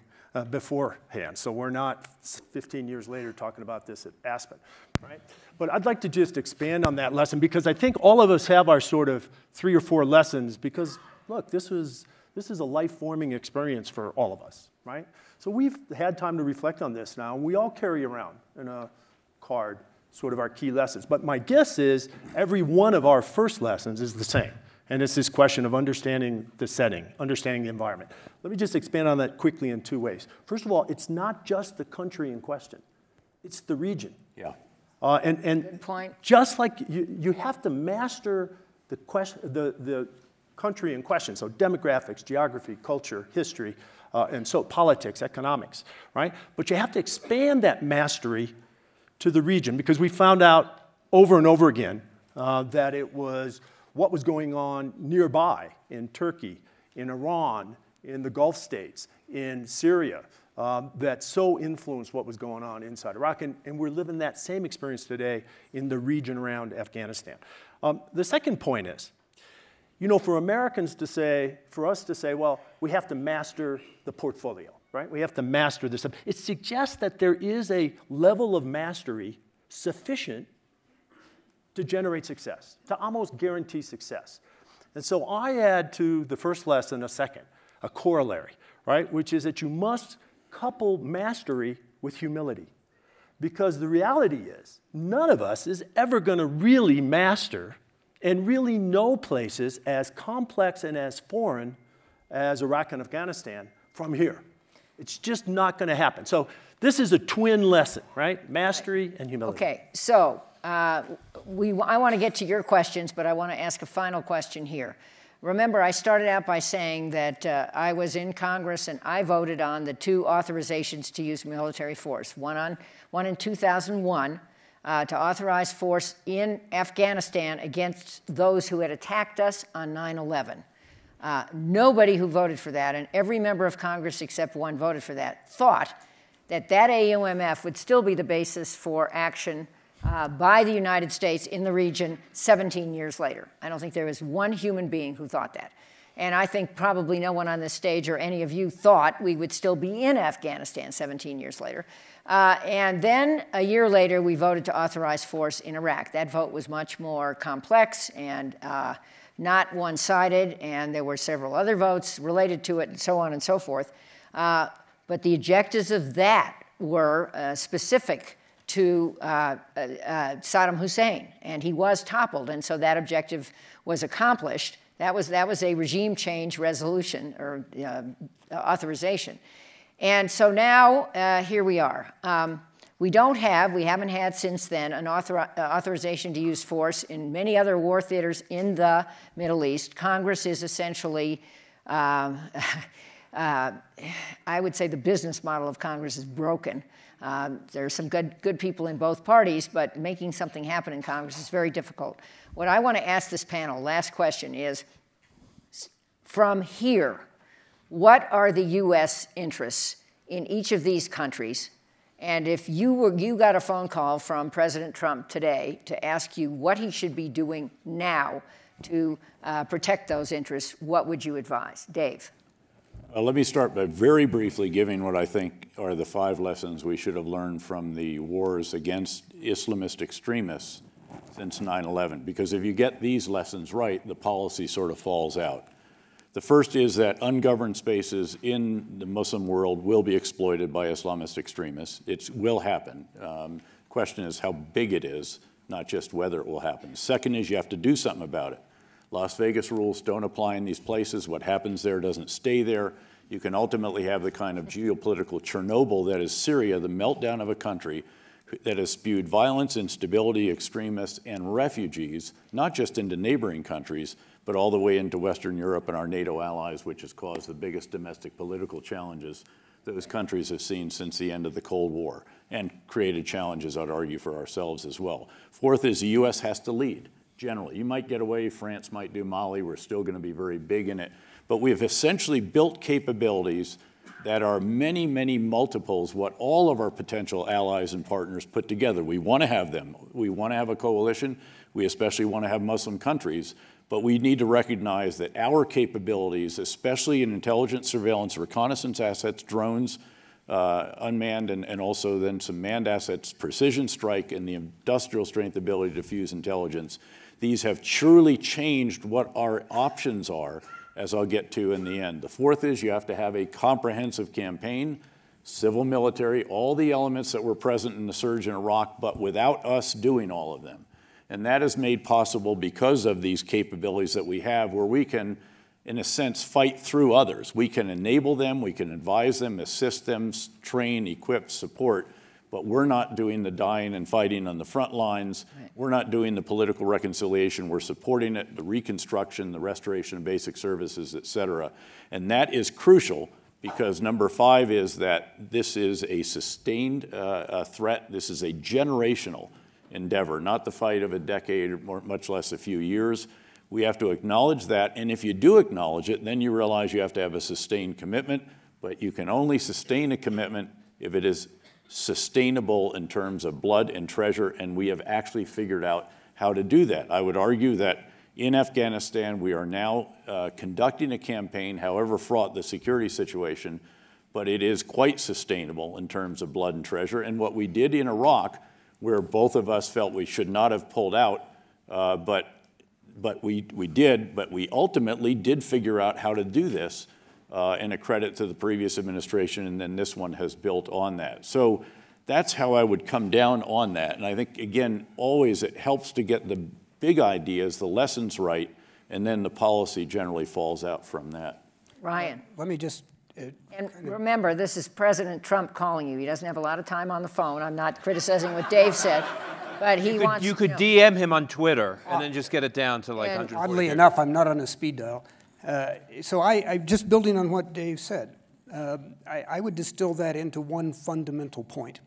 beforehand. So we're not 15 years later talking about this at Aspen, right? But I'd like to just expand on that lesson because I think all of us have our sort of 3 or 4 lessons because, look, this is a life-forming experience for all of us, right? So we've had time to reflect on this now. We all carry around in a card sort of our key lessons. But my guess is every one of our first lessons is the same. And it's this question of understanding the setting, understanding the environment. Let me just expand on that quickly in 2 ways. First of all, it's not just the country in question. It's the region. Yeah. And Good point. just like you have to master the country in question, so demographics, geography, culture, history, and so politics, economics, right? But you have to expand that mastery to the region because we found out over and over again that it was what was going on nearby in Turkey, in Iran, in the Gulf states, in Syria, that so influenced what was going on inside Iraq. And we're living that same experience today in the region around Afghanistan. The second point is, you know, for Americans to say, for us to say, well, we have to master the portfolio, right? We have to master this. It suggests that there is a level of mastery sufficient to generate success, to almost guarantee success. And so I add to the first lesson a second, a corollary, right? Which is that you must couple mastery with humility. Because the reality is, none of us is ever going to really master and really know places as complex and as foreign as Iraq and Afghanistan from here. It's just not going to happen. So this is a twin lesson, right? Mastery and humility. Okay, so I want to get to your questions, but I want to ask a final question here. Remember, I started out by saying that I was in Congress and I voted on the 2 authorizations to use military force. One in 2001 to authorize force in Afghanistan against those who had attacked us on 9/11. Nobody who voted for that, and every member of Congress except one voted for that, thought that that AUMF would still be the basis for action by the United States in the region 17 years later. I don't think there was one human being who thought that. And I think probably no one on this stage or any of you thought we would still be in Afghanistan 17 years later. And then a year later, we voted to authorize force in Iraq. That vote was much more complex and not one-sided, and there were several other votes related to it and so on and so forth. But the objectives of that were specific to Saddam Hussein, and he was toppled, and so that objective was accomplished. That was a regime change resolution or authorization. And so now here we are. We haven't had since then an authorization to use force in many other war theaters in the Middle East. Congress is essentially, I would say the business model of Congress is broken. There are some good people in both parties, but making something happen in Congress is very difficult. What I want to ask this panel, last question, is from here, what are the U.S. interests in each of these countries? And if you got a phone call from President Trump today to ask you what he should be doing now to protect those interests, what would you advise? Dave. Let me start by very briefly giving what I think are the 5 lessons we should have learned from the wars against Islamist extremists since 9/11. Because if you get these lessons right, the policy sort of falls out. The first is that ungoverned spaces in the Muslim world will be exploited by Islamist extremists. It will happen. Question is how big it is, not just whether it will happen. Second is you have to do something about it. Las Vegas rules don't apply in these places. What happens there doesn't stay there. You can ultimately have the kind of geopolitical Chernobyl that is Syria, the meltdown of a country that has spewed violence, instability, extremists, and refugees, not just into neighboring countries, but all the way into Western Europe and our NATO allies, which has caused the biggest domestic political challenges those countries have seen since the end of the Cold War, and created challenges, I'd argue, for ourselves as well. Fourth is the U.S. has to lead. Generally, you might get away, France might do Mali, we're still going to be very big in it, but we've essentially built capabilities that are many, many multiples what all of our potential allies and partners put together. We want to have them. We want to have a coalition. We especially want to have Muslim countries, but we need to recognize that our capabilities, especially in intelligence, surveillance, reconnaissance assets, drones, unmanned, and also then some manned assets, precision strike, and the industrial strength ability to fuse intelligence, these have truly changed what our options are, as I'll get to in the end. The fourth is you have to have a comprehensive campaign, civil, military, all the elements that were present in the surge in Iraq, but without us doing all of them. And that is made possible because of these capabilities that we have, where we can, in a sense, fight through others. We can enable them, we can advise them, assist them, train, equip, support, but we're not doing the dying and fighting on the front lines. Right. We're not doing the political reconciliation. We're supporting it, the reconstruction, the restoration of basic services, et cetera. And that is crucial because number 5 is that this is a sustained threat. This is a generational endeavor, not the fight of a decade or much less a few years. We have to acknowledge that, and if you do acknowledge it, then you realize you have to have a sustained commitment, but you can only sustain a commitment if it is sustainable in terms of blood and treasure, and we have actually figured out how to do that. I would argue that in Afghanistan, we are now conducting a campaign, however fraught the security situation, but it is quite sustainable in terms of blood and treasure. And what we did in Iraq, where both of us felt we should not have pulled out, but we did, but we ultimately did figure out how to do this, and a credit to the previous administration, and then this one has built on that. So that's how I would come down on that. And I think, again, always it helps to get the big ideas, the lessons right, and then the policy generally falls out from that. Ryan. Let me just... and remember, this is President Trump calling you. He doesn't have a lot of time on the phone. I'm not criticizing what Dave said, but he wants... You could DM him on Twitter and then just get it down to like 140. Oddly enough, I'm not on a speed dial. So I just building on what Dave said, I would distill that into one fundamental point.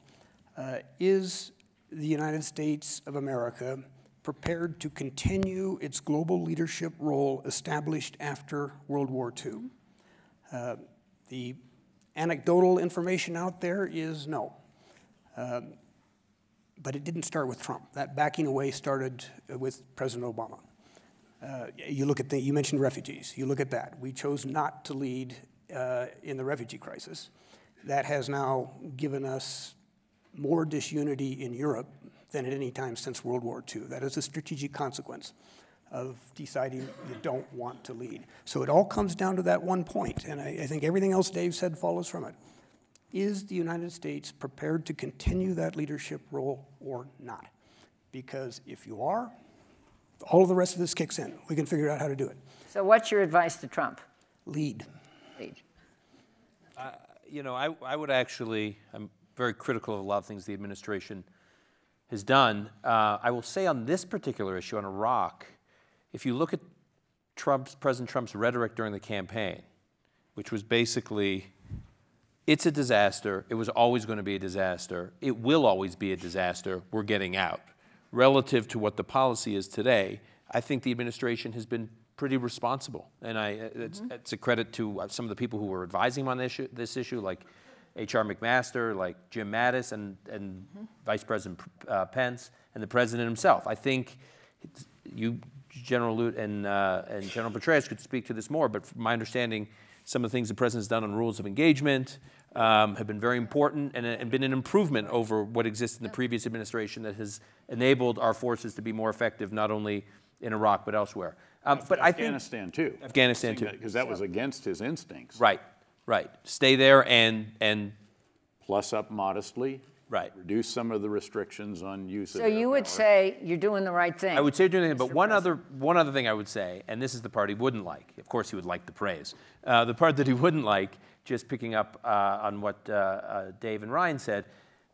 Is the United States of America prepared to continue its global leadership role established after World War II? The anecdotal information out there is no. But it didn't start with Trump. That backing away started with President Obama. You look at you mentioned refugees. You look at that. We chose not to lead in the refugee crisis. That has now given us more disunity in Europe than at any time since World War II. That is a strategic consequence of deciding you don't want to lead. So it all comes down to that one point, and I think everything else Dave said follows from it. Is the United States prepared to continue that leadership role or not? Because if you are, all of the rest of this kicks in. We can figure out how to do it. So what's your advice to Trump? Lead. Lead. You know, I would actually, I'm very critical of a lot of things the administration has done. I will say on this particular issue, on Iraq, if you look at President Trump's rhetoric during the campaign, which was basically, it's a disaster, it was always going to be a disaster, it will always be a disaster, we're getting out. Relative to what the policy is today, I think the administration has been pretty responsible. And it's a credit to some of the people who were advising him on this issue, like H.R. McMaster, like Jim Mattis, and Vice President Pence, and the President himself. I think you, General Lute, and General Petraeus could speak to this more, but from my understanding, some of the things the President's done on rules of engagement have been very important and been an improvement over what existed in the previous administration that has enabled our forces to be more effective, not only in Iraq, but elsewhere. But Afghanistan, too. Afghanistan, too. Because that was against his instincts. Right, right. Stay there and plus up modestly. Right. Reduce some of the restrictions on use of So you would say you're doing the right thing. I would say you're doing the right thing, but one other thing I would say, and this is the part he wouldn't like. Of course, he would like the praise. The part that he wouldn't like, just picking up on what Dave and Ryan said,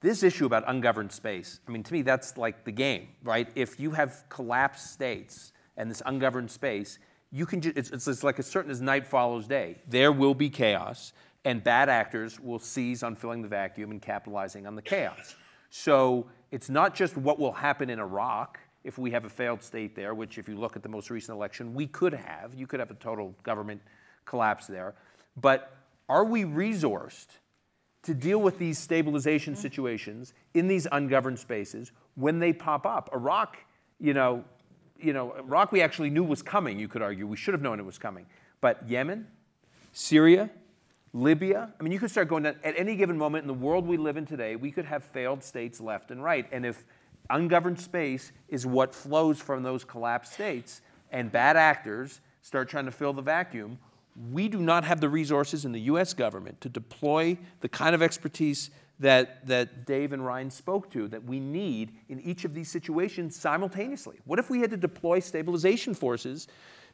this issue about ungoverned space, I mean, to me, that's like the game, right? If you have collapsed states and this ungoverned space, you can it's like as certain as night follows day. There will be chaos, and bad actors will seize on filling the vacuum and capitalizing on the chaos. So it's not just what will happen in Iraq if we have a failed state there, which if you look at the most recent election, we could have. You could have a total government collapse there. But are we resourced to deal with these stabilization situations in these ungoverned spaces when they pop up? Iraq, Iraq we actually knew was coming, you could argue. We should have known it was coming. But Yemen, Syria, Libya, I mean, you could start going down. At any given moment in the world we live in today, we could have failed states left and right. And if ungoverned space is what flows from those collapsed states and bad actors start trying to fill the vacuum, we do not have the resources in the U.S. government to deploy the kind of expertise that Dave and Ryan spoke to that we need in each of these situations simultaneously. What if we had to deploy stabilization forces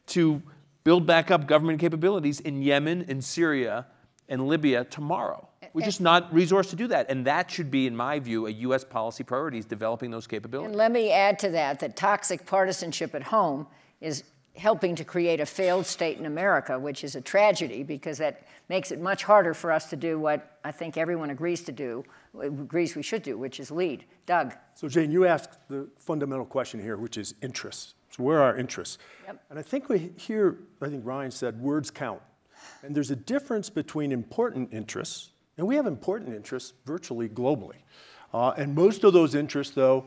to build back up government capabilities in Yemen and Syria and Libya tomorrow? We're just not resourced to do that. And that should be, in my view, a U.S. policy priority, is developing those capabilities. And let me add to that toxic partisanship at home is helping to create a failed state in America, which is a tragedy because that makes it much harder for us to do what I think everyone agrees we should do, which is lead. Doug. So Jane, you asked the fundamental question here, which is interests. So where are our interests? Yep. And I think I think Ryan said words count. And there's a difference between important interests, and we have important interests virtually globally. And most of those interests, though,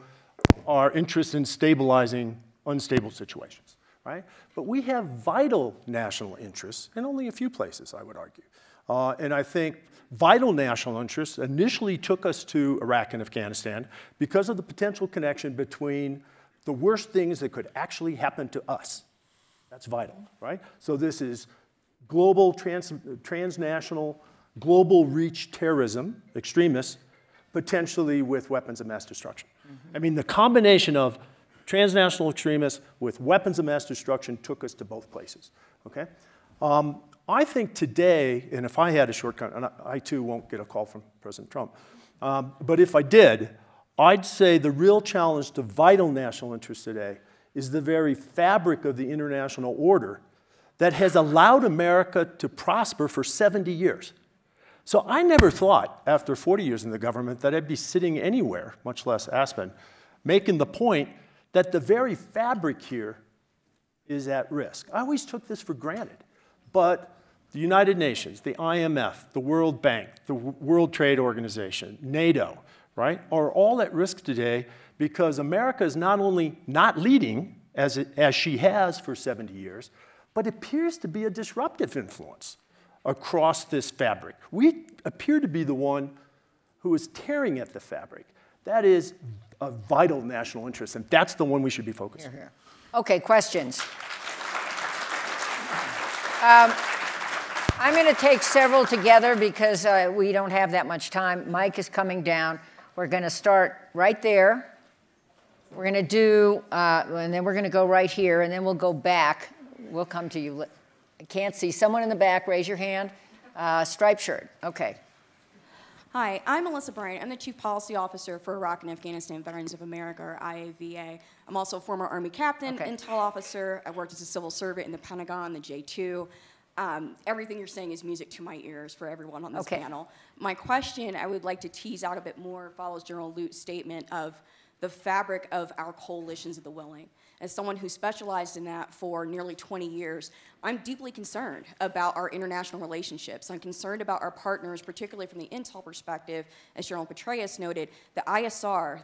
are interests in stabilizing unstable situations, right? But we have vital national interests in only a few places, I would argue. And I think vital national interests initially took us to Iraq and Afghanistan because of the potential connection between the worst things that could actually happen to us. That's vital, right? So this is global, transnational, global reach terrorism, extremists, potentially with weapons of mass destruction. I mean, the combination of transnational extremists with weapons of mass destruction took us to both places, okay? I think today, and if I had a shortcut, and I too won't get a call from President Trump, but if I did, I'd say the real challenge to vital national interests today is the very fabric of the international order that has allowed America to prosper for 70 years. So I never thought, after 40 years in the government, that I'd be sitting anywhere, much less Aspen, making the point that the very fabric here is at risk. I always took this for granted. But the United Nations, the IMF, the World Bank, the World Trade Organization, NATO, right, are all at risk today because America is not only not leading, as she has for 70 years, but appears to be a disruptive influence across this fabric. We appear to be the one who is tearing at the fabric. That is a vital national interest, and that's the one we should be focusing on. Okay, questions. I'm going to take several together because we don't have that much time. Mike is coming down. We're going to start right there. We're going to do, and then we're going to go right here, and then we'll go back. We'll come to you. I can't see. Someone in the back, raise your hand. Striped shirt. Okay. Hi, I'm Melissa Bryant. I'm the Chief Policy Officer for Iraq and Afghanistan Veterans of America, or IAVA. I'm also a former Army captain, intel officer. I worked as a civil servant in the Pentagon, the J2. Everything you're saying is music to my ears for everyone on this panel. My question, I would like to tease out a bit more, follows General Lute's statement of the fabric of our coalitions of the willing. As someone who specialized in that for nearly 20 years, I'm deeply concerned about our international relationships. I'm concerned about our partners, particularly from the intel perspective, as General Petraeus noted, the ISR,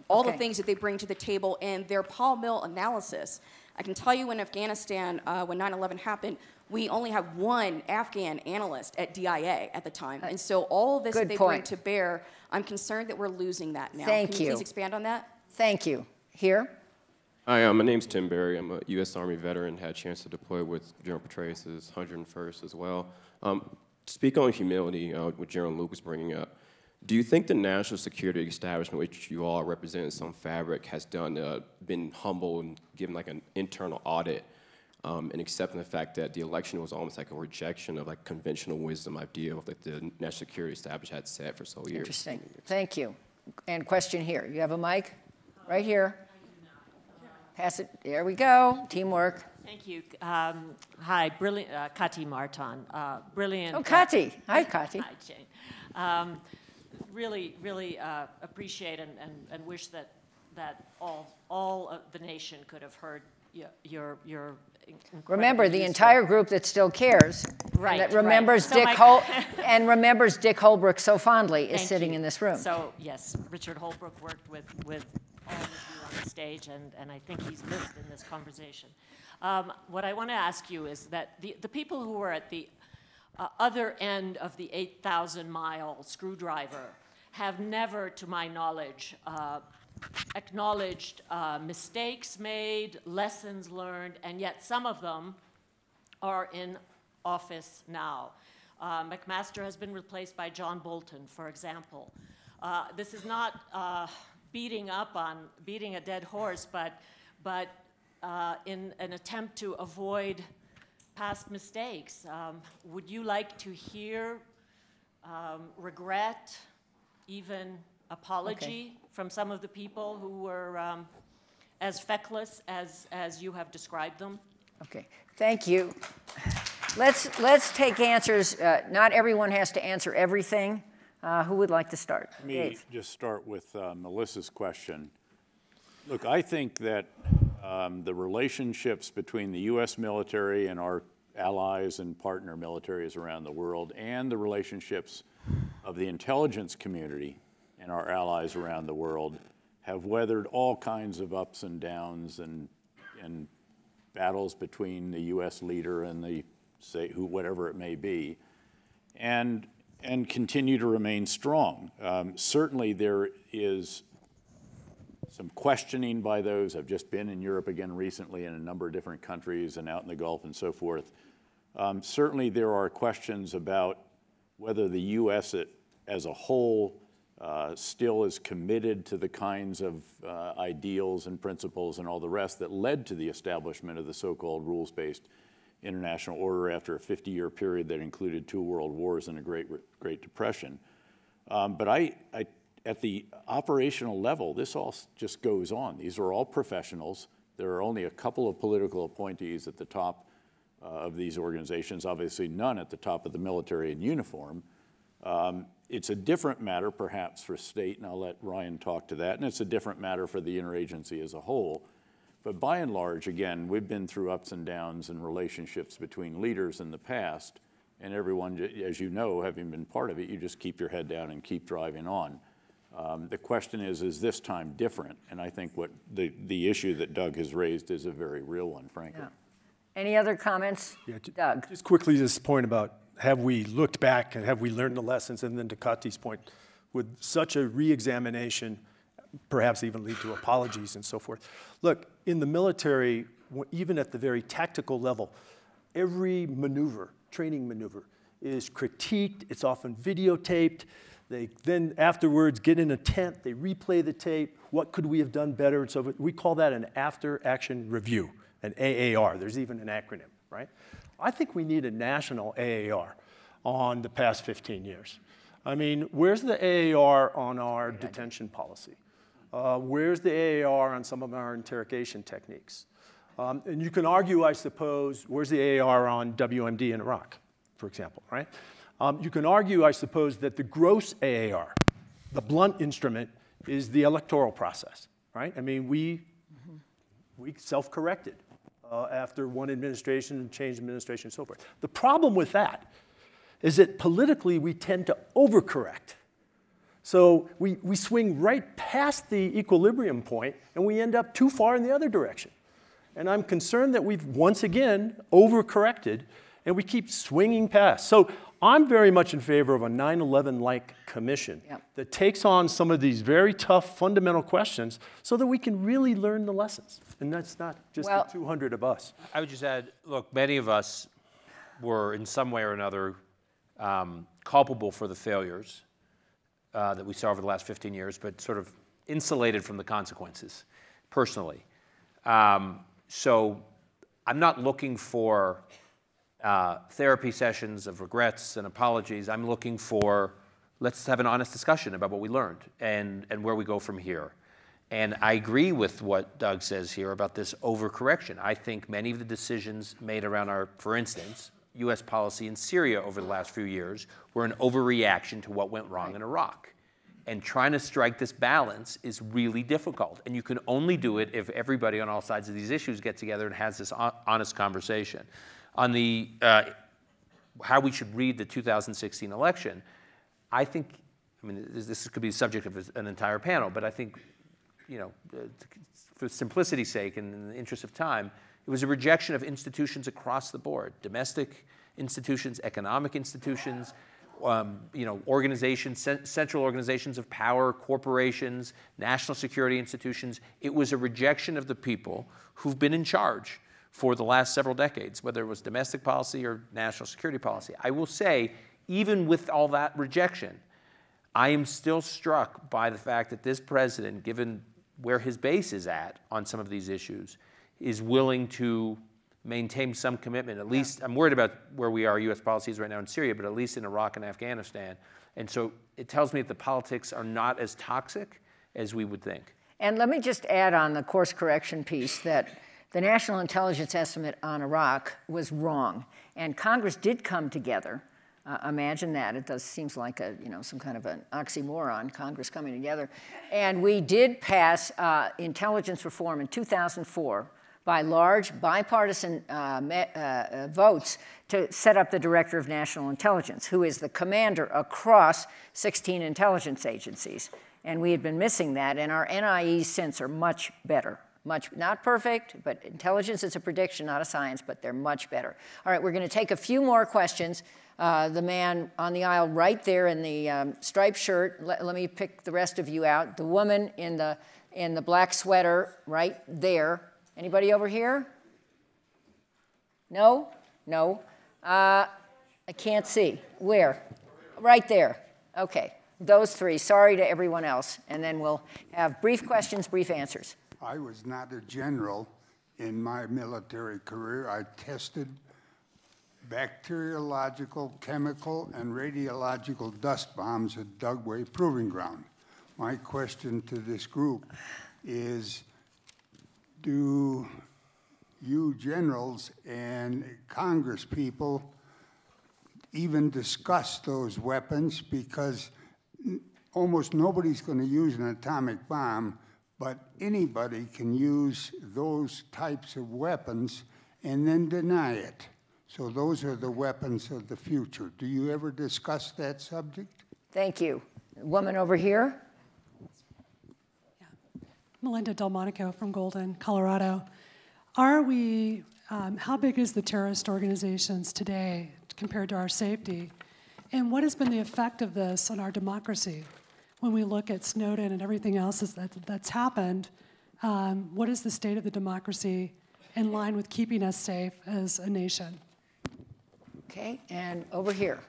all the things that they bring to the table, and their Paul Mill analysis. I can tell you in Afghanistan, when 9/11 happened, we only had one Afghan analyst at DIA at the time. And so all of this that they bring to bear, I'm concerned that we're losing that now. Thank Can you please expand on that? Thank you. Here? Hi, my name's Tim Berry. I'm a U.S. Army veteran, had a chance to deploy with General Petraeus' 101st as well. To speak on humility, what General Luke was bringing up, do you think the national security establishment, which you all represent in some fabric, has been humble and given like an internal audit and accepting the fact that the election was almost like a rejection of like conventional wisdom idea of like the national security establishment had set for so years? Interesting. Thank you. And question here. You have a mic? Right here. Pass it. There we go. Teamwork. Thank you. Hi, brilliant, Kati Marton. Brilliant. Oh, Kati. Hi, Kati. Hi, Jane. Really appreciate and wish that all of the nation could have heard your remember the entire group that still cares, right? And that remembers and remembers Dick Holbrook so fondly is sitting in this room. So yes, Richard Holbrook worked with all of you on the stage, and I think he's missed in this conversation. What I want to ask you is that the people who were at the other end of the 8,000-mile screwdriver have never, to my knowledge, acknowledged mistakes made, lessons learned, and yet some of them are in office now. McMaster has been replaced by John Bolton, for example. This is not beating a dead horse, but in an attempt to avoid past mistakes. Would you like to hear regret, even apology from some of the people who were as feckless as you have described them? Okay, thank you. Let's take answers. Not everyone has to answer everything. Who would like to start? Let me just start with Melissa's question. Look, I think that the relationships between the U.S. military and our allies and partner militaries around the world and the relationships of the intelligence community and our allies around the world have weathered all kinds of ups and downs and battles between the U.S. leader and the, say, whatever it may be, and continue to remain strong. Certainly there is some questioning by those. I've just been in Europe again recently in a number of different countries and out in the Gulf and so forth. Certainly there are questions about whether the U.S. as a whole still is committed to the kinds of ideals and principles and all the rest that led to the establishment of the so-called rules-based international order after a 50-year period that included 2 world wars and a Great Depression. But at the operational level, this all just goes on. These are all professionals. There are only a couple of political appointees at the top of these organizations, obviously none at the top of the military in uniform. It's a different matter, perhaps, for state, and I'll let Ryan talk to that, and it's a different matter for the interagency as a whole. But by and large, again, we've been through ups and downs and relationships between leaders in the past, and everyone, as you know, having been part of it, you just keep your head down and keep driving on. The question is this time different? And I think what the issue that Doug has raised is a very real one, frankly. Yeah. Any other comments? Yeah, Doug? Just quickly, this point about have we looked back and have we learned the lessons? And then to Kati's point, would such a re-examination perhaps even lead to apologies and so forth? Look, in the military, even at the very tactical level, every maneuver, training maneuver, is critiqued. It's often videotaped. They then afterwards get in a tent, they replay the tape. What could we have done better? And so forth. We call that an after-action review, an AAR. There's even an acronym, right? I think we need a national AAR on the past 15 years. I mean, where's the AAR on our detention policy? Where's the AAR on some of our interrogation techniques? And you can argue, I suppose, where's the AAR on WMD in Iraq, for example, right? You can argue, I suppose, that the gross AAR, the blunt instrument, is the electoral process, right? I mean, we self-corrected after one administration and changed administration and so forth. The problem with that is that politically we tend to overcorrect. So we swing right past the equilibrium point and we end up too far in the other direction. And I'm concerned that we've once again overcorrected and we keep swinging past. So I'm very much in favor of a 9/11-like commission that takes on some of these very tough fundamental questions so that we can really learn the lessons. And that's not just the 200 of us. I would just add, look, many of us were in some way or another culpable for the failures that we saw over the last 15 years, but sort of insulated from the consequences personally. So I'm not looking for therapy sessions of regrets and apologies. I'm looking for, let's have an honest discussion about what we learned and where we go from here. And I agree with what Doug says here about this overcorrection. I think many of the decisions made around our, for instance, U.S. policy in Syria over the last few years were an overreaction to what went wrong in Iraq. And trying to strike this balance is really difficult. And you can only do it if everybody on all sides of these issues get together and has this honest conversation. On the how we should read the 2016 election, I think, I mean, this could be the subject of an entire panel, but I think, you know, for simplicity's sake and in the interest of time, it was a rejection of institutions across the board, domestic institutions, economic institutions, you know, organizations, central organizations of power, corporations, national security institutions. It was a rejection of the people who've been in charge for the last several decades, whether it was domestic policy or national security policy. I will say, even with all that rejection, I am still struck by the fact that this president, given where his base is at on some of these issues, is willing to maintain some commitment. At least, I'm worried about where we are, U.S. policies right now in Syria, but at least in Iraq and Afghanistan. And so it tells me that the politics are not as toxic as we would think. And let me just add on the course correction piece that the national intelligence estimate on Iraq was wrong. And Congress did come together. Imagine that. It seems like a, you know, some kind of an oxymoron, Congress coming together. And we did pass intelligence reform in 2004 by large bipartisan votes to set up the Director of National Intelligence, who is the commander across 16 intelligence agencies. And we had been missing that, and our NIEs since are much better. Not perfect, but intelligence is a prediction, not a science, but they're much better. All right, we're going to take a few more questions. The man on the aisle right there in the striped shirt, let me pick the rest of you out. The woman in the black sweater right there. Anybody over here? No? No. I can't see. Where? Right there. Okay. Those three. Sorry to everyone else. And then we'll have brief questions, brief answers. I was not a general in my military career. I tested bacteriological, chemical, and radiological dust bombs at Dugway Proving Ground. My question to this group is, do you generals and Congress people even discuss those weapons? Because almost nobody's going to use an atomic bomb, but anybody can use those types of weapons and then deny it. So those are the weapons of the future. Do you ever discuss that subject? Thank you. Woman over here. Yeah. Melinda Delmonico from Golden, Colorado. Are we, how big is the terrorist organizations today compared to our safety? And what has been the effect of this on our democracy? When we look at Snowden and everything else that's happened, what is the state of the democracy in line with keeping us safe as a nation? Okay, and over here.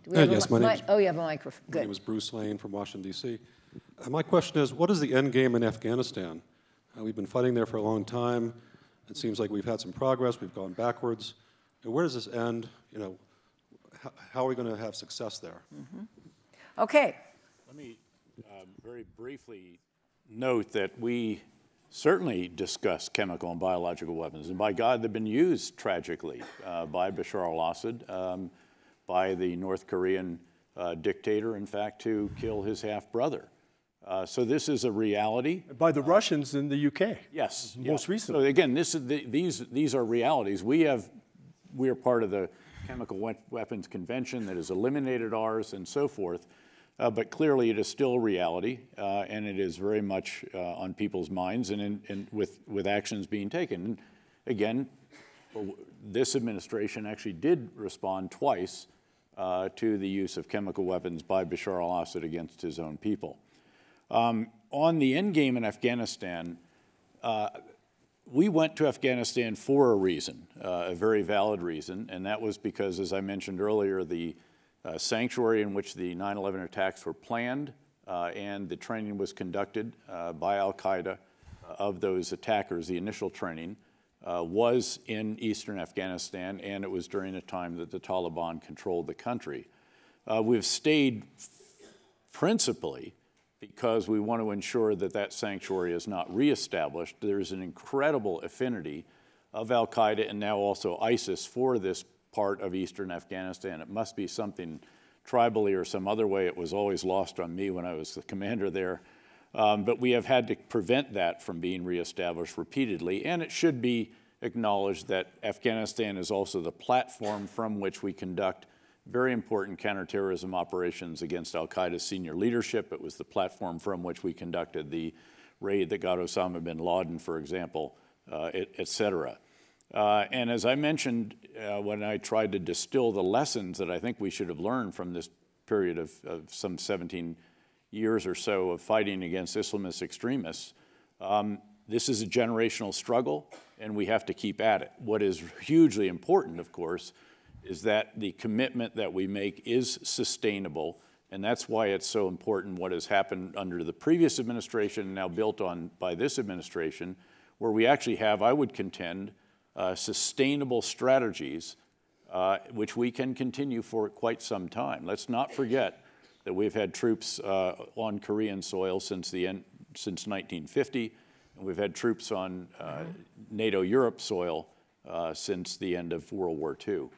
Yes, my name is, oh, you have a microphone. Good. My name is Bruce Lane from Washington, D.C. My question is, what is the end game in Afghanistan? We've been fighting there for a long time. It seems like we've had some progress. We've gone backwards. And where does this end? You know, how are we going to have success there? Mm-hmm. Okay. Let me very briefly note that we certainly discuss chemical and biological weapons. And by God, they've been used tragically by Bashar al-Assad, by the North Korean dictator, in fact, to kill his half-brother. So this is a reality. By the Russians in the UK. Yes. Most recently. So again, these are realities. We are part of the Chemical Weapons Convention that has eliminated ours and so forth. But clearly it is still reality, and it is very much on people's minds and with actions being taken. And again, this administration actually did respond twice to the use of chemical weapons by Bashar al-Assad against his own people. On the end game in Afghanistan, we went to Afghanistan for a reason, a very valid reason, and that was because, as I mentioned earlier, the sanctuary in which the 9/11 attacks were planned and the training was conducted by al-Qaeda of those attackers, the initial training, was in eastern Afghanistan, and it was during a time that the Taliban controlled the country. We've stayed principally because we want to ensure that that sanctuary is not reestablished. There's an incredible affinity of al-Qaeda and now also ISIS for this part of eastern Afghanistan. It must be something tribally or some other way. It was always lost on me when I was the commander there. But we have had to prevent that from being reestablished repeatedly, and it should be acknowledged that Afghanistan is also the platform from which we conduct very important counterterrorism operations against al-Qaeda's senior leadership. It was the platform from which we conducted the raid that got Osama bin Laden, for example, et cetera. And as I mentioned when I tried to distill the lessons that I think we should have learned from this period of some 17 years or so of fighting against Islamist extremists, this is a generational struggle, and we have to keep at it. What is hugely important, of course, is that the commitment that we make is sustainable, and that's why it's so important what has happened under the previous administration and now built on by this administration, where we actually have, I would contend, sustainable strategies which we can continue for quite some time. Let's not forget that we've had troops on Korean soil since 1950, and we've had troops on NATO Europe soil since the end of World War II.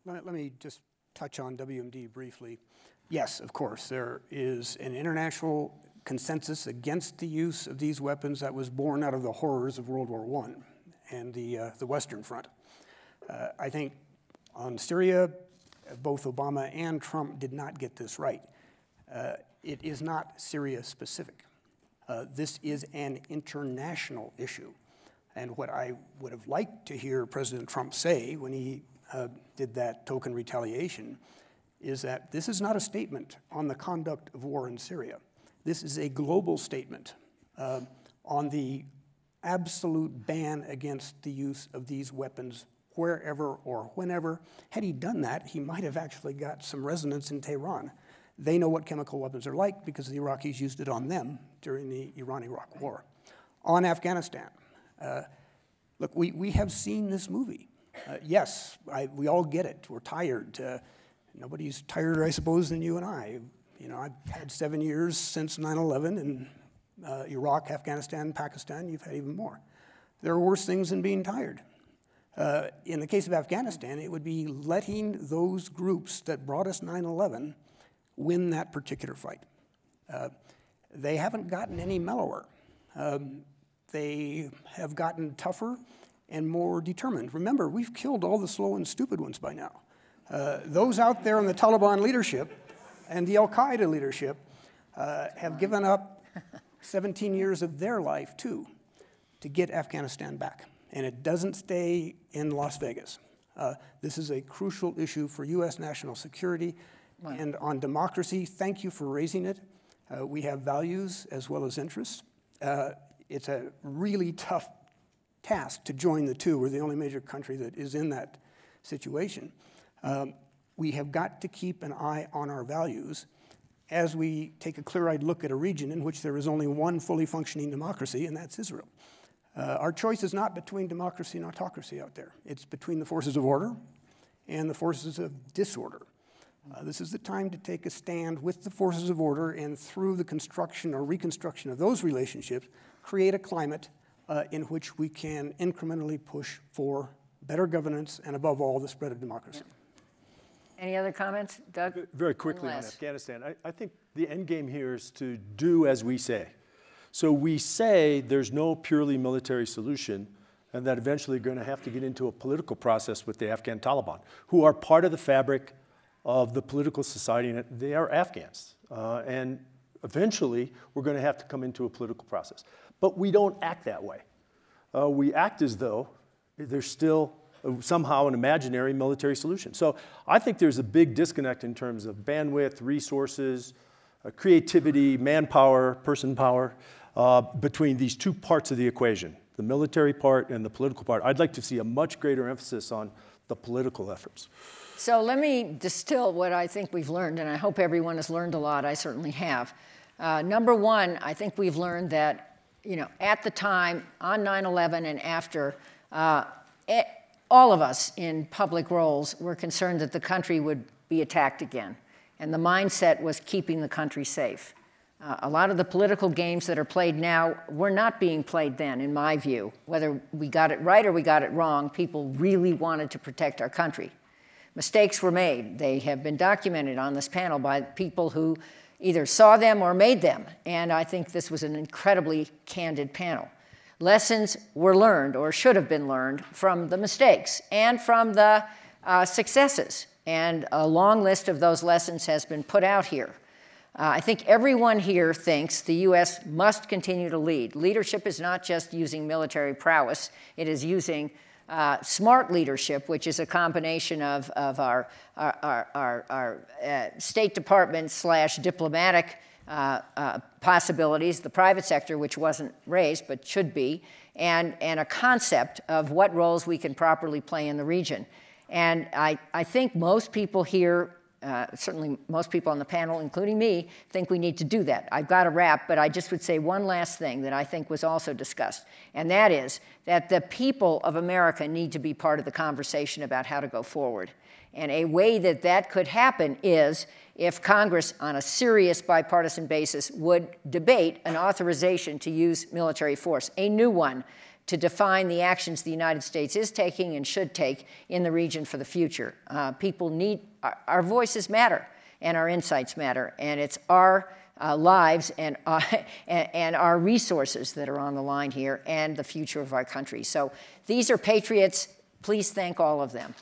Let me just touch on WMD briefly. Yes, of course, there is an international consensus against the use of these weapons that was born out of the horrors of World War I and the Western Front. I think on Syria, both Obama and Trump did not get this right. It is not Syria specific. This is an international issue. And what I would have liked to hear President Trump say when he did that token retaliation is that this is not a statement on the conduct of war in Syria. This is a global statement on the absolute ban against the use of these weapons wherever or whenever. Had he done that, he might have actually got some resonance in Tehran. They know what chemical weapons are like because the Iraqis used it on them during the Iran-Iraq War. On Afghanistan, look, we have seen this movie. Yes, we all get it. We're tired. Nobody's tireder, I suppose, than you and I. You know, I've had 7 years since 9/11 in Iraq, Afghanistan, Pakistan. You've had even more. There are worse things than being tired. In the case of Afghanistan, it would be letting those groups that brought us 9/11 win that particular fight. They haven't gotten any mellower. They have gotten tougher and more determined. Remember, we've killed all the slow and stupid ones by now. Those out there in the Taliban leadership and the Al-Qaeda leadership have given up 17 years of their life, too, to get Afghanistan back. And it doesn't stay in Las Vegas. This is a crucial issue for U.S. national security. Right. And on democracy, thank you for raising it. We have values as well as interests. It's a really tough task to join the two. We're the only major country that is in that situation. We have got to keep an eye on our values as we take a clear-eyed look at a region in which there is only one fully functioning democracy, and that's Israel. Our choice is not between democracy and autocracy out there. It's between the forces of order and the forces of disorder. This is the time to take a stand with the forces of order and through the construction or reconstruction of those relationships, create a climate in which we can incrementally push for better governance and, above all, the spread of democracy. Yeah. Any other comments, Doug? Very quickly on Afghanistan. I think the end game here is to do as we say. So we say there's no purely military solution and that eventually we're going to have to get into a political process with the Afghan Taliban, who are part of the fabric of the political society, and they are Afghans. And eventually, we're going to have to come into a political process. But we don't act that way. We act as though there's still somehow an imaginary military solution. So I think there's a big disconnect in terms of bandwidth, resources, creativity, manpower, person power, between these two parts of the equation, the military part and the political part. I'd like to see a much greater emphasis on the political efforts. So let me distill what I think we've learned, and I hope everyone has learned a lot. I certainly have. Number one, I think we've learned that, you know, at the time, on 9/11 and after, all of us in public roles were concerned that the country would be attacked again. And the mindset was keeping the country safe. A lot of the political games that are played now were not being played then, in my view. Whether we got it right or we got it wrong, people really wanted to protect our country. Mistakes were made. They have been documented on this panel by people who either saw them or made them. And I think this was an incredibly candid panel. Lessons were learned, or should have been learned, from the mistakes and from the successes. And a long list of those lessons has been put out here. I think everyone here thinks the U.S. must continue to lead. Leadership is not just using military prowess. It is using smart leadership, which is a combination of our State Department / diplomatic possibilities, the private sector, which wasn't raised but should be, and a concept of what roles we can properly play in the region. And I think most people here, certainly most people on the panel, including me, think we need to do that. I've got to wrap, but I just would say one last thing that I think was also discussed, and that is that the people of America need to be part of the conversation about how to go forward. And a way that that could happen is if Congress, on a serious bipartisan basis, would debate an authorization to use military force, a new one, to define the actions the United States is taking and should take in the region for the future. People need, our voices matter and our insights matter, and it's our lives and our resources that are on the line here and the future of our country. So these are patriots. Please thank all of them.